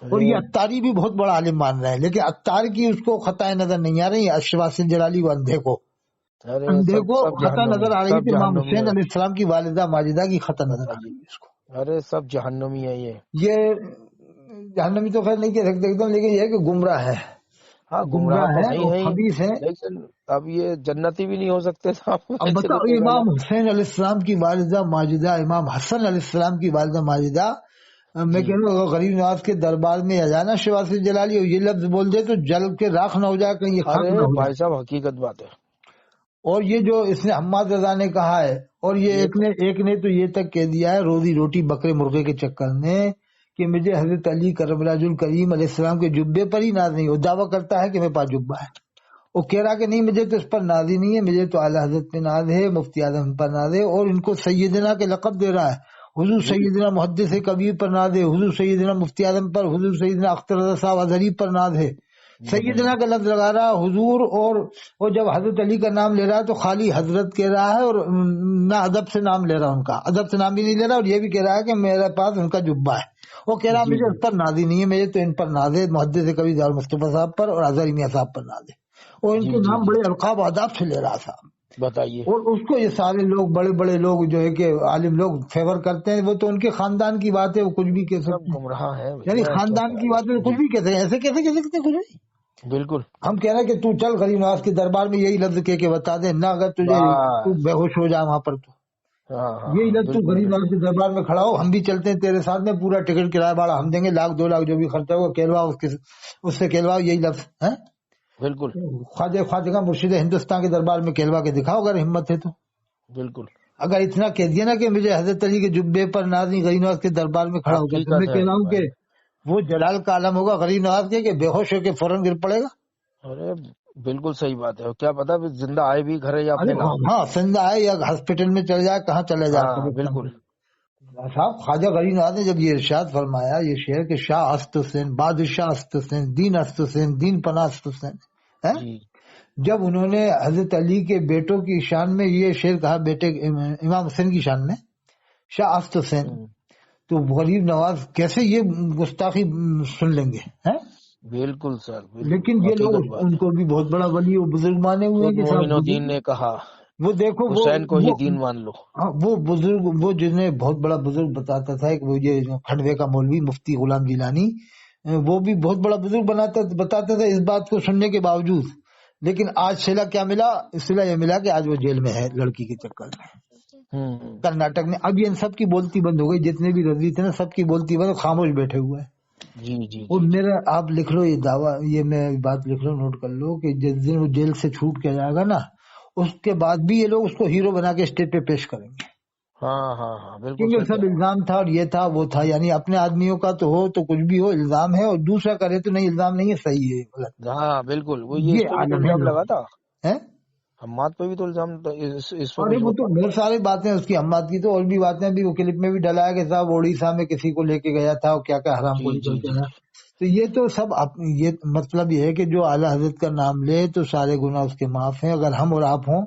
اور یہ عطاری بھی بہت بڑا عالم مان رہا ہے, لیکن عطار کی اس کو خطائیں نظر نہیں آ رہی. اشرف آصف جلالی وہ اندھے کو خطا نظر آ رہی ہے کہ امام حسین علیہ السلام کی والدہ ماجدہ کی خطا نظر آ رہی ہے اس کو. ارے سب جہنمی ہے, یہ جہنمی تو خیر نہیں کہہ سکتے ایک دم, لیکن یہ ہے کہ گمراہ ہے. ہاں گمراہ ہے تو اور خبیث ہے, لیکن اب یہ جنتی بھی نہیں ہو سکتے صاحب. اب بتاؤ امام حسین علیہ السلام کی والدہ ماجدہ, امام حسن علیہ السلام کی والدہ ماجدہ, میں کہہ رہا ہوں غریب نواز کے دربار میں آ جانا اشرف آصف جلالی اور یہ لفظ بول دے تو جل کے راکھ نہ ہو جائے, کہیں یہ خاک نہ ہو جائے. بھائی صاحب حقیقت بات ہے. اور یہ جو اس نے حماد رضا نے کہا ہے, اور یہ ایک نے تو یہ تک کہہ دیا ہے روزی روٹی بکرے مرغے کے چکر میں کہ مجھے حضرت علی کرم راج الکریم علیہ السلام کے جبے پر ہی ناز نہیں. وہ دعویٰ کرتا ہے کہ میرے پاس جبہ ہے, وہ کہہ رہا کہ نہیں مجھے تو اس پر ناز ہی نہیں ہے, مجھے تو اعلیٰ حضرت پہ ناز ہے, مفتی اعظم پر ناز ہے, اور ان کو سیدنا کے لقب دے رہا ہے. حضور سیدنا محدث کبیر پر ناز ہے, حضور سیدنا مفتی اعظم پر, حضور سیدنا اختر رضا صاحب ازہری پر ناز ہے. سیدنا کا لفظ لگا رہا حضور, اور جب حضرت علی کا نام لے رہا ہے تو خالی حضرت کہہ رہا ہے, اور نہ ادب سے نام لے رہا, ان کا ادب سے نام بھی نہیں لے رہا, اور یہ بھی کہہ رہا ہے کہ میرے پاس ان کا جبہ ہے. وہ کہہ رہا مجھے اس پر ناز ہی نہیں ہے, مجھے تو ان پر ناز ہے, محدث کبیر دار مصطفیٰ صاحب پر اور ازہری میاں صاحب پر ناز ہے. اور ان کے نام بڑے القاب آداب سے لے رہا تھا. بتائیے, اور اس کو یہ سارے لوگ بڑے بڑے لوگ جو ہے کہ عالم لوگ فیور کرتے ہیں, وہ تو ان کے خاندان کی بات ہے, وہ کچھ بھی کہہ سکتے ہیں, گمراہ ہے یعنی خاندان کی بات ہے کچھ بھی کہتے ہیں, ایسے کیسے کہہ سکتے کچھ نہیں. بالکل ہم کہہ رہے ہیں کہ تو چل غریب نواز کے دربار میں یہی لفظ کہہ کے بتا دے, نہ اگر تجھے تو بے ہوش ہو جا وہاں پر, تو یہی لفظ تو غریب نواز کے دربار میں کھڑا ہو, ہم بھی چلتے ہیں تیرے ساتھ میں, پورا ٹکٹ کرایہ بھاڑا ہم دیں گے, 1,00,000 2,00,000 جو بھی خرچہ ہوگا کہلواؤ اس سے کہلواؤ یہی لفظ ہے. بالکل خواجہ مرشد ہندوستان کے دربار میں کہلوا کے دکھاؤ اگر ہمت ہے تو. بالکل اگر اتنا کہہ دیا نا کہ مجھے حضرت علی کے جبے پر ناز نہیں, غریب نواز کے دربار میں کھڑا ہو گیا, تو میں کہہ رہا ہوں کہ وہ جلال کا عالم ہوگا غریب نواز کے کہ بے ہوش ہو کے فوراً گر پڑے گا. ارے بالکل صحیح بات ہے, کیا پتا زندہ آئے بھی گھر یا اپنے نام, ہاں زندہ آئے یا ہاسپٹل میں چل جائے, کہاں چلے جائے. بالکل صاحب خواجہ غریب نواز نے جب یہ ارشاد فرمایا یہ شعر کہ شاہ است حسین بادشاہ است حسین دین است حسین دین پناہ است حسین, جب انہوں نے حضرت علی کے بیٹوں کی شان میں یہ شعر کہا، بیٹے امام حسین کی شان میں، شاہ آفت حسین، تو غریب نواز کیسے یہ گستاخی سن لیں گے ہیں؟ بالکل سر، لیکن بالکل یہ لوگ حقیقت بات ان ہے. کو بھی بہت بڑا ولی و بزرگ مانے ہوئے ہیں خود کہ معین صاحب الدین نے کہا وہ دیکھو حسین کو ہی وہ دین مان لو. ہاں، وہ بزرگ، وہ جنہیں بہت بڑا بزرگ بتاتا تھا کہ وہ یہ کھنڈوے کا مولوی مفتی غلام جیلانی، وہ بھی بہت بڑا بزرگ بتاتا تھا اس بات کو سننے کے باوجود. لیکن آج صلہ کیا ملا؟ صلہ یہ ملا کہ آج وہ جیل میں ہے لڑکی کے چکر میں کرناٹک میں. اب یہ ان سب کی بولتی بند ہو گئی، جتنے بھی رضی تھے نا سب کی بولتی بند، خاموش بیٹھے ہوئے ہیں. جی جی اور جی. میرا آپ لکھ لو یہ دعویٰ، یہ میں بات لکھ لو، نوٹ کر لو کہ جس دن وہ جیل سے چھوٹ کے جائے گا نا، اس کے بعد بھی یہ لوگ اس کو ہیرو بنا کے اسٹیج پہ پیش کریں گے، ہاں ہاں ہاں، بالکل کیونکہ صحیح سب کہہ رہا الزام تھا اور یہ تھا وہ تھا. یعنی اپنے آدمیوں کا تو ہو تو کچھ بھی ہو الزام ہے، اور دوسرا کرے تو نہیں الزام نہیں ہے، صحیح ہے غلط. ہوں. ہاں بالکل، وہ یہ اس یہ پہ بھی تو عالم ہے الزام لوگ لگا تھا، ہیں. حماد پہ بھی تو الزام اس اور وقت جو وہ تو بہت ساری باتیں اس کی ہمت کی، تو اور بھی باتیں بھی وہ کلپ میں بھی ڈلایا کہ صاحب اڑیسہ میں کسی کو لے کے گیا تھا اور کیا کیا حرام جی کو جی نکل کے جی آیا. تو یہ تو سب یہ مطلب یہ ہے کہ جو اعلیٰ حضرت کا نام لے تو سارے گناہ اس کے معاف ہیں. اگر ہم اور آپ ہوں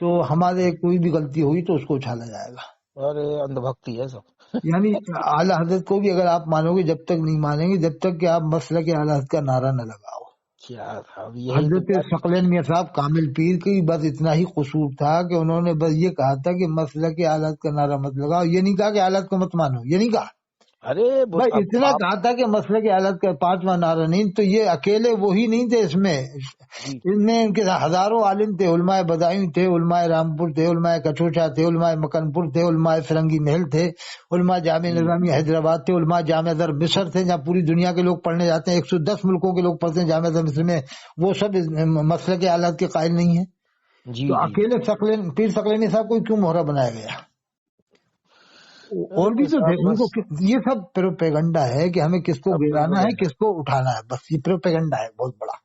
تو ہمارے کوئی بھی غلطی ہوئی تو اس کو اچھالا جائے گا. ارے اندھ بھکتی ہے سب. یعنی اعلیٰ حضرت کو بھی اگر آپ مانو گے، جب تک نہیں مانیں گے جب تک کہ آپ مسلک اعلیٰ حضرت کا نعرہ نہ لگاؤ. کیا تھا اب یہی تو حضرت بات. ثقلین میاں صاحب کامل پیر کی بس اتنا ہی قصور تھا کہ انہوں نے بس یہ کہا تھا کہ مسلک اعلیٰ حضرت کا نعرہ مت لگاؤ، یہ نہیں کہا کہ اعلیٰ حضرت کو مت مانو، یہ نہیں کہا. ارے بس اب اتنا آپ. کہا تھا کہ مسئلے کی حالت کا پانچواں نعرہ نہیں. تو یہ اکیلے وہی نہیں تھے اس میں، جی ان میں ان کے ہزاروں عالم تھے. علماء بدائیں تھے، علماء رامپور تھے، علماء کچوچا تھے، علماء مکن پور تھے، علماء فرنگی محل تھے، علماء جامع جی نظامی حیدرآباد تھے، علماء جامع ازہر مصر تھے جہاں پوری دنیا کے لوگ پڑھنے جاتے ہیں، 110 ملکوں کے لوگ پڑھتے ہیں جامع ازہر مصر میں. وہ سب مسئلے کے حالات کے قائل نہیں ہیں. جی تو جی. اکیلے پیر ثقلینی صاحب کو کیوں مہرہ بنایا گیا؟ اور بھی ارے تو تھے صاحب ان بس. کو. یہ سب پروپیگنڈا ہے کہ ہمیں کس کو سب گرانا ہے، پروپیگنڈا. کس کو اٹھانا ہے، بس یہ پروپیگنڈا ہے بہت بڑا.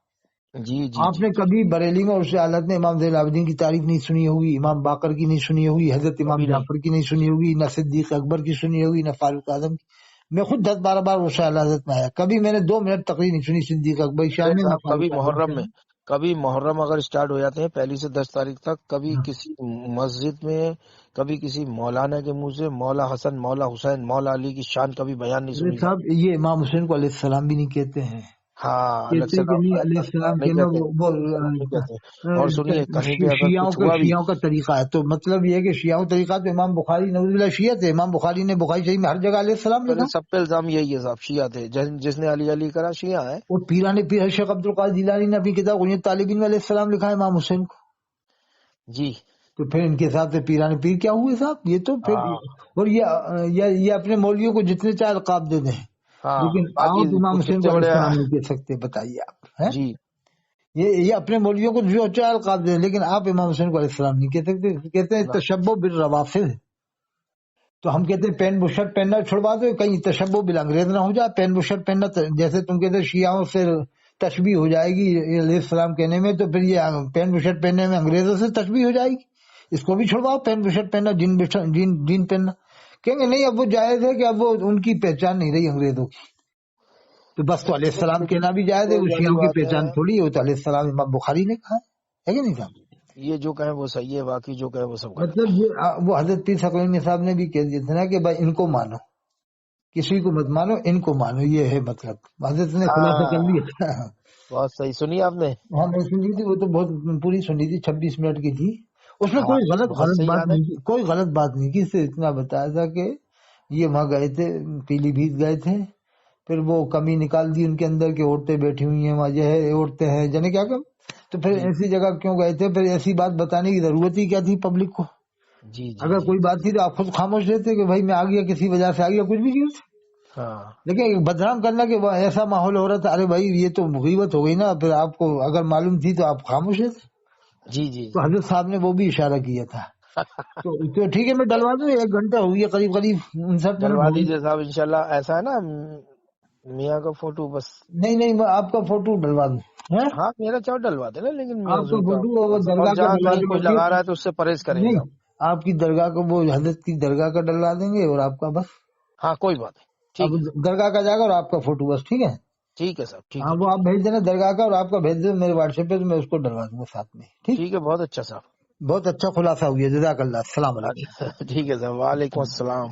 جی جی آپ جی نے جی. کبھی بریلی میں اس حالت میں امام زین العابدین کی تعریف نہیں سنی ہوگی، امام باقر کی نہیں سنی ہوگی، حضرت امام کبھی نہیں. جعفر کی نہیں سنی ہوگی، نہ صدیق اکبر کی سنی ہوگی، نہ فاروق اعظم کی. میں خود 10-12 بار اس حضرت میں آیا، کبھی میں نے 2 منٹ تقریر نہیں سنی صدیق اکبر کی ارے شان میں، نہ صاحب فاروق اعظم کی شان میں. کبھی محرم اگر اسٹارٹ ہو جاتے ہیں 1 سے 10 تاریخ تک، کبھی کسی مسجد میں، کبھی کسی مولانا کے منہ سے مولا حسن، مولا حسین، مولا علی کی شان کبھی بیان نہیں ارے سنی صاحب جاتی. یہ امام حسین کو علیہ السلام بھی نہیں کہتے ہیں، ہاں علیہ کہتے کہ السلام نہیں علیہ السلام نہیں کہنا کہتے، نہیں کہتے. اور سنیے کہیں پہ اگر کچھ ہوا بھی. شیعوں کا طریقہ ہے. تو مطلب یہ ہے کہ شیعوں کا طریقہ تو امام بخاری نعوذ باللہ شیعہ تھے، امام بخاری نے بخاری شریف میں ہر جگہ علیہ السلام ارے لکھا. سب پہ الزام یہی ہے صاحب، شیعہ تھے، جس نے علی علی کرا شیعہ ہے. اور پیران پیر شیخ عبد القادر جیلانی نے اپنی کتاب غنیت طالبین میں علیہ السلام لکھا ہے امام حسین کو. جی تو پھر ان کے حساب سے پیران پیر کیا ہوئے صاحب؟ یہ تو پھر ہاں اور یہ اپنے مولویوں کو جتنے چاہے القاب دے دیں، ہاں. لیکن باقی آپ امام حسین کو کتنے علیہ بڑے. السلام نہیں کہہ سکتے، بتائیے آپ ہیں. جی یہ اپنے مولویوں کو جو چاہے القاب دیں، لیکن آپ امام حسین کو علیہ السلام نہیں کہہ سکتے. کہتے ہیں تشبہ بالروافض. تو ہم کہتے ہیں پین بشرٹ پہننا چھڑوا دو، کہیں تشبہ بالانگریز نہ ہو جائے. پین بشرٹ پہننا جیسے تم کہتے شیعوں سے تشبیہ ہو جائے گی علیہ السلام کہنے میں، تو پھر یہ پین بشرٹ پہننے میں انگریزوں سے تشبیہ ہو جائے گی. اس کو بھی چھڑواؤ، پین بشرٹ پہننا، جین پہننا. کہیں گے نہیں اب وہ جائز ہے کہ اب وہ ان کی پہچان نہیں رہی انگریزوں کی، تو بس تو علیہ السلام لیکن کہنا بھی جائز ہے. وہ وہی والی شیعوں کی بات ہے، پہچان تھوڑی ہے، وہ تو علیہ السلام امام بخاری نے کہا ہے کہ نہیں صاحب؟ یہ جو کہیں وہ صحیح ہے، باقی جو کہیں وہ سب غلط مطلب یہ وہ حضرت پیر ثقلینی صاحب نے بھی کہہ دیا تھا نا کہ بھائی ان کو مانو، کسی کو مت مانو، ان کو مانو. یہ ہے مطلب حضرت نے ہے. خلاصہ کر ہاں لیا. بہت صحیح سنی آپ نے. ہاں میں سنی تھی، وہ تو بہت پوری سنی تھی، 26 منٹ کی تھی. اس میں ہاں کوئی غلط بہت صحیح بات یاد ہے. نہیں کی، کوئی غلط بات نہیں کی. صرف اتنا بتایا تھا کہ یہ وہاں گئے تھے، پیلی بھیت گئے تھے، پھر وہ کمی نکال دی ان کے اندر کہ عورتیں بیٹھی ہوئی ہیں وہاں، جو ہے عورتیں ہیں جانے کیا کہ. تو پھر جی ایسی جگہ کیوں گئے تھے؟ پھر ایسی بات بتانے کی ضرورت ہی کیا تھی پبلک کو؟ جی جی اگر جی کوئی جی. بات تھی تو آپ خود خاموش رہتے کہ بھائی میں آ گیا، کسی وجہ سے آ گیا، کچھ بھی کیوں. ہاں لیکن بدنام کرنا کہ ایسا ماحول ہو رہا تھا، ارے بھائی یہ تو غیبت ہو گئی نا. پھر آپ کو اگر معلوم تھی تو آپ خاموش رہتے. جی جی تو جی. حضرت صاحب نے وہ بھی اشارہ کیا تھا. تو ٹھیک ہے میں ڈلوا دوں، 1 گھنٹہ ہو گیا قریب 59 منٹ ڈلوا ہو گئی. دیجیے صاحب انشاءاللہ. ایسا ہے نا میاں کا فوٹو بس. نہیں میں آپ کا فوٹو ڈلوا دوں ہیں؟ ہاں میرا چاہو ڈلوا دینا، لیکن میاں آپ کا حضور کا فوٹو اور بس. اور درگاہ کا جہاں ڈلوا کہیں دیں کوئی گے. لگا رہا ہے تو اس سے پرہیز کریں گے نہیں صاحب. آپ کی درگاہ کو، وہ حضرت کی درگاہ کا ڈلوا دیں گے اور آپ کا بس. ہاں کوئی بات نہیں، اب ٹھیک ہے. درگاہ کا جائے گا اور آپ کا فوٹو بس. ٹھیک ہے. ٹھیک ہے صاحب، ٹھیک ہاں ہے، وہ ٹھیک آپ بھیج دینا درگاہ کا، اور آپ کا بھیج دو میرے واٹس ایپ پہ، تو میں اس کو ڈلوا دوں گا ساتھ میں. ہے، ٹھیک. ٹھیک ہے، بہت اچھا صاحب. بہت اچھا خلاصہ ہوئی ہے، جزاک اللہ. السلام علیکم. اچھا ٹھیک ہے صاحب، وعلیکم السلام.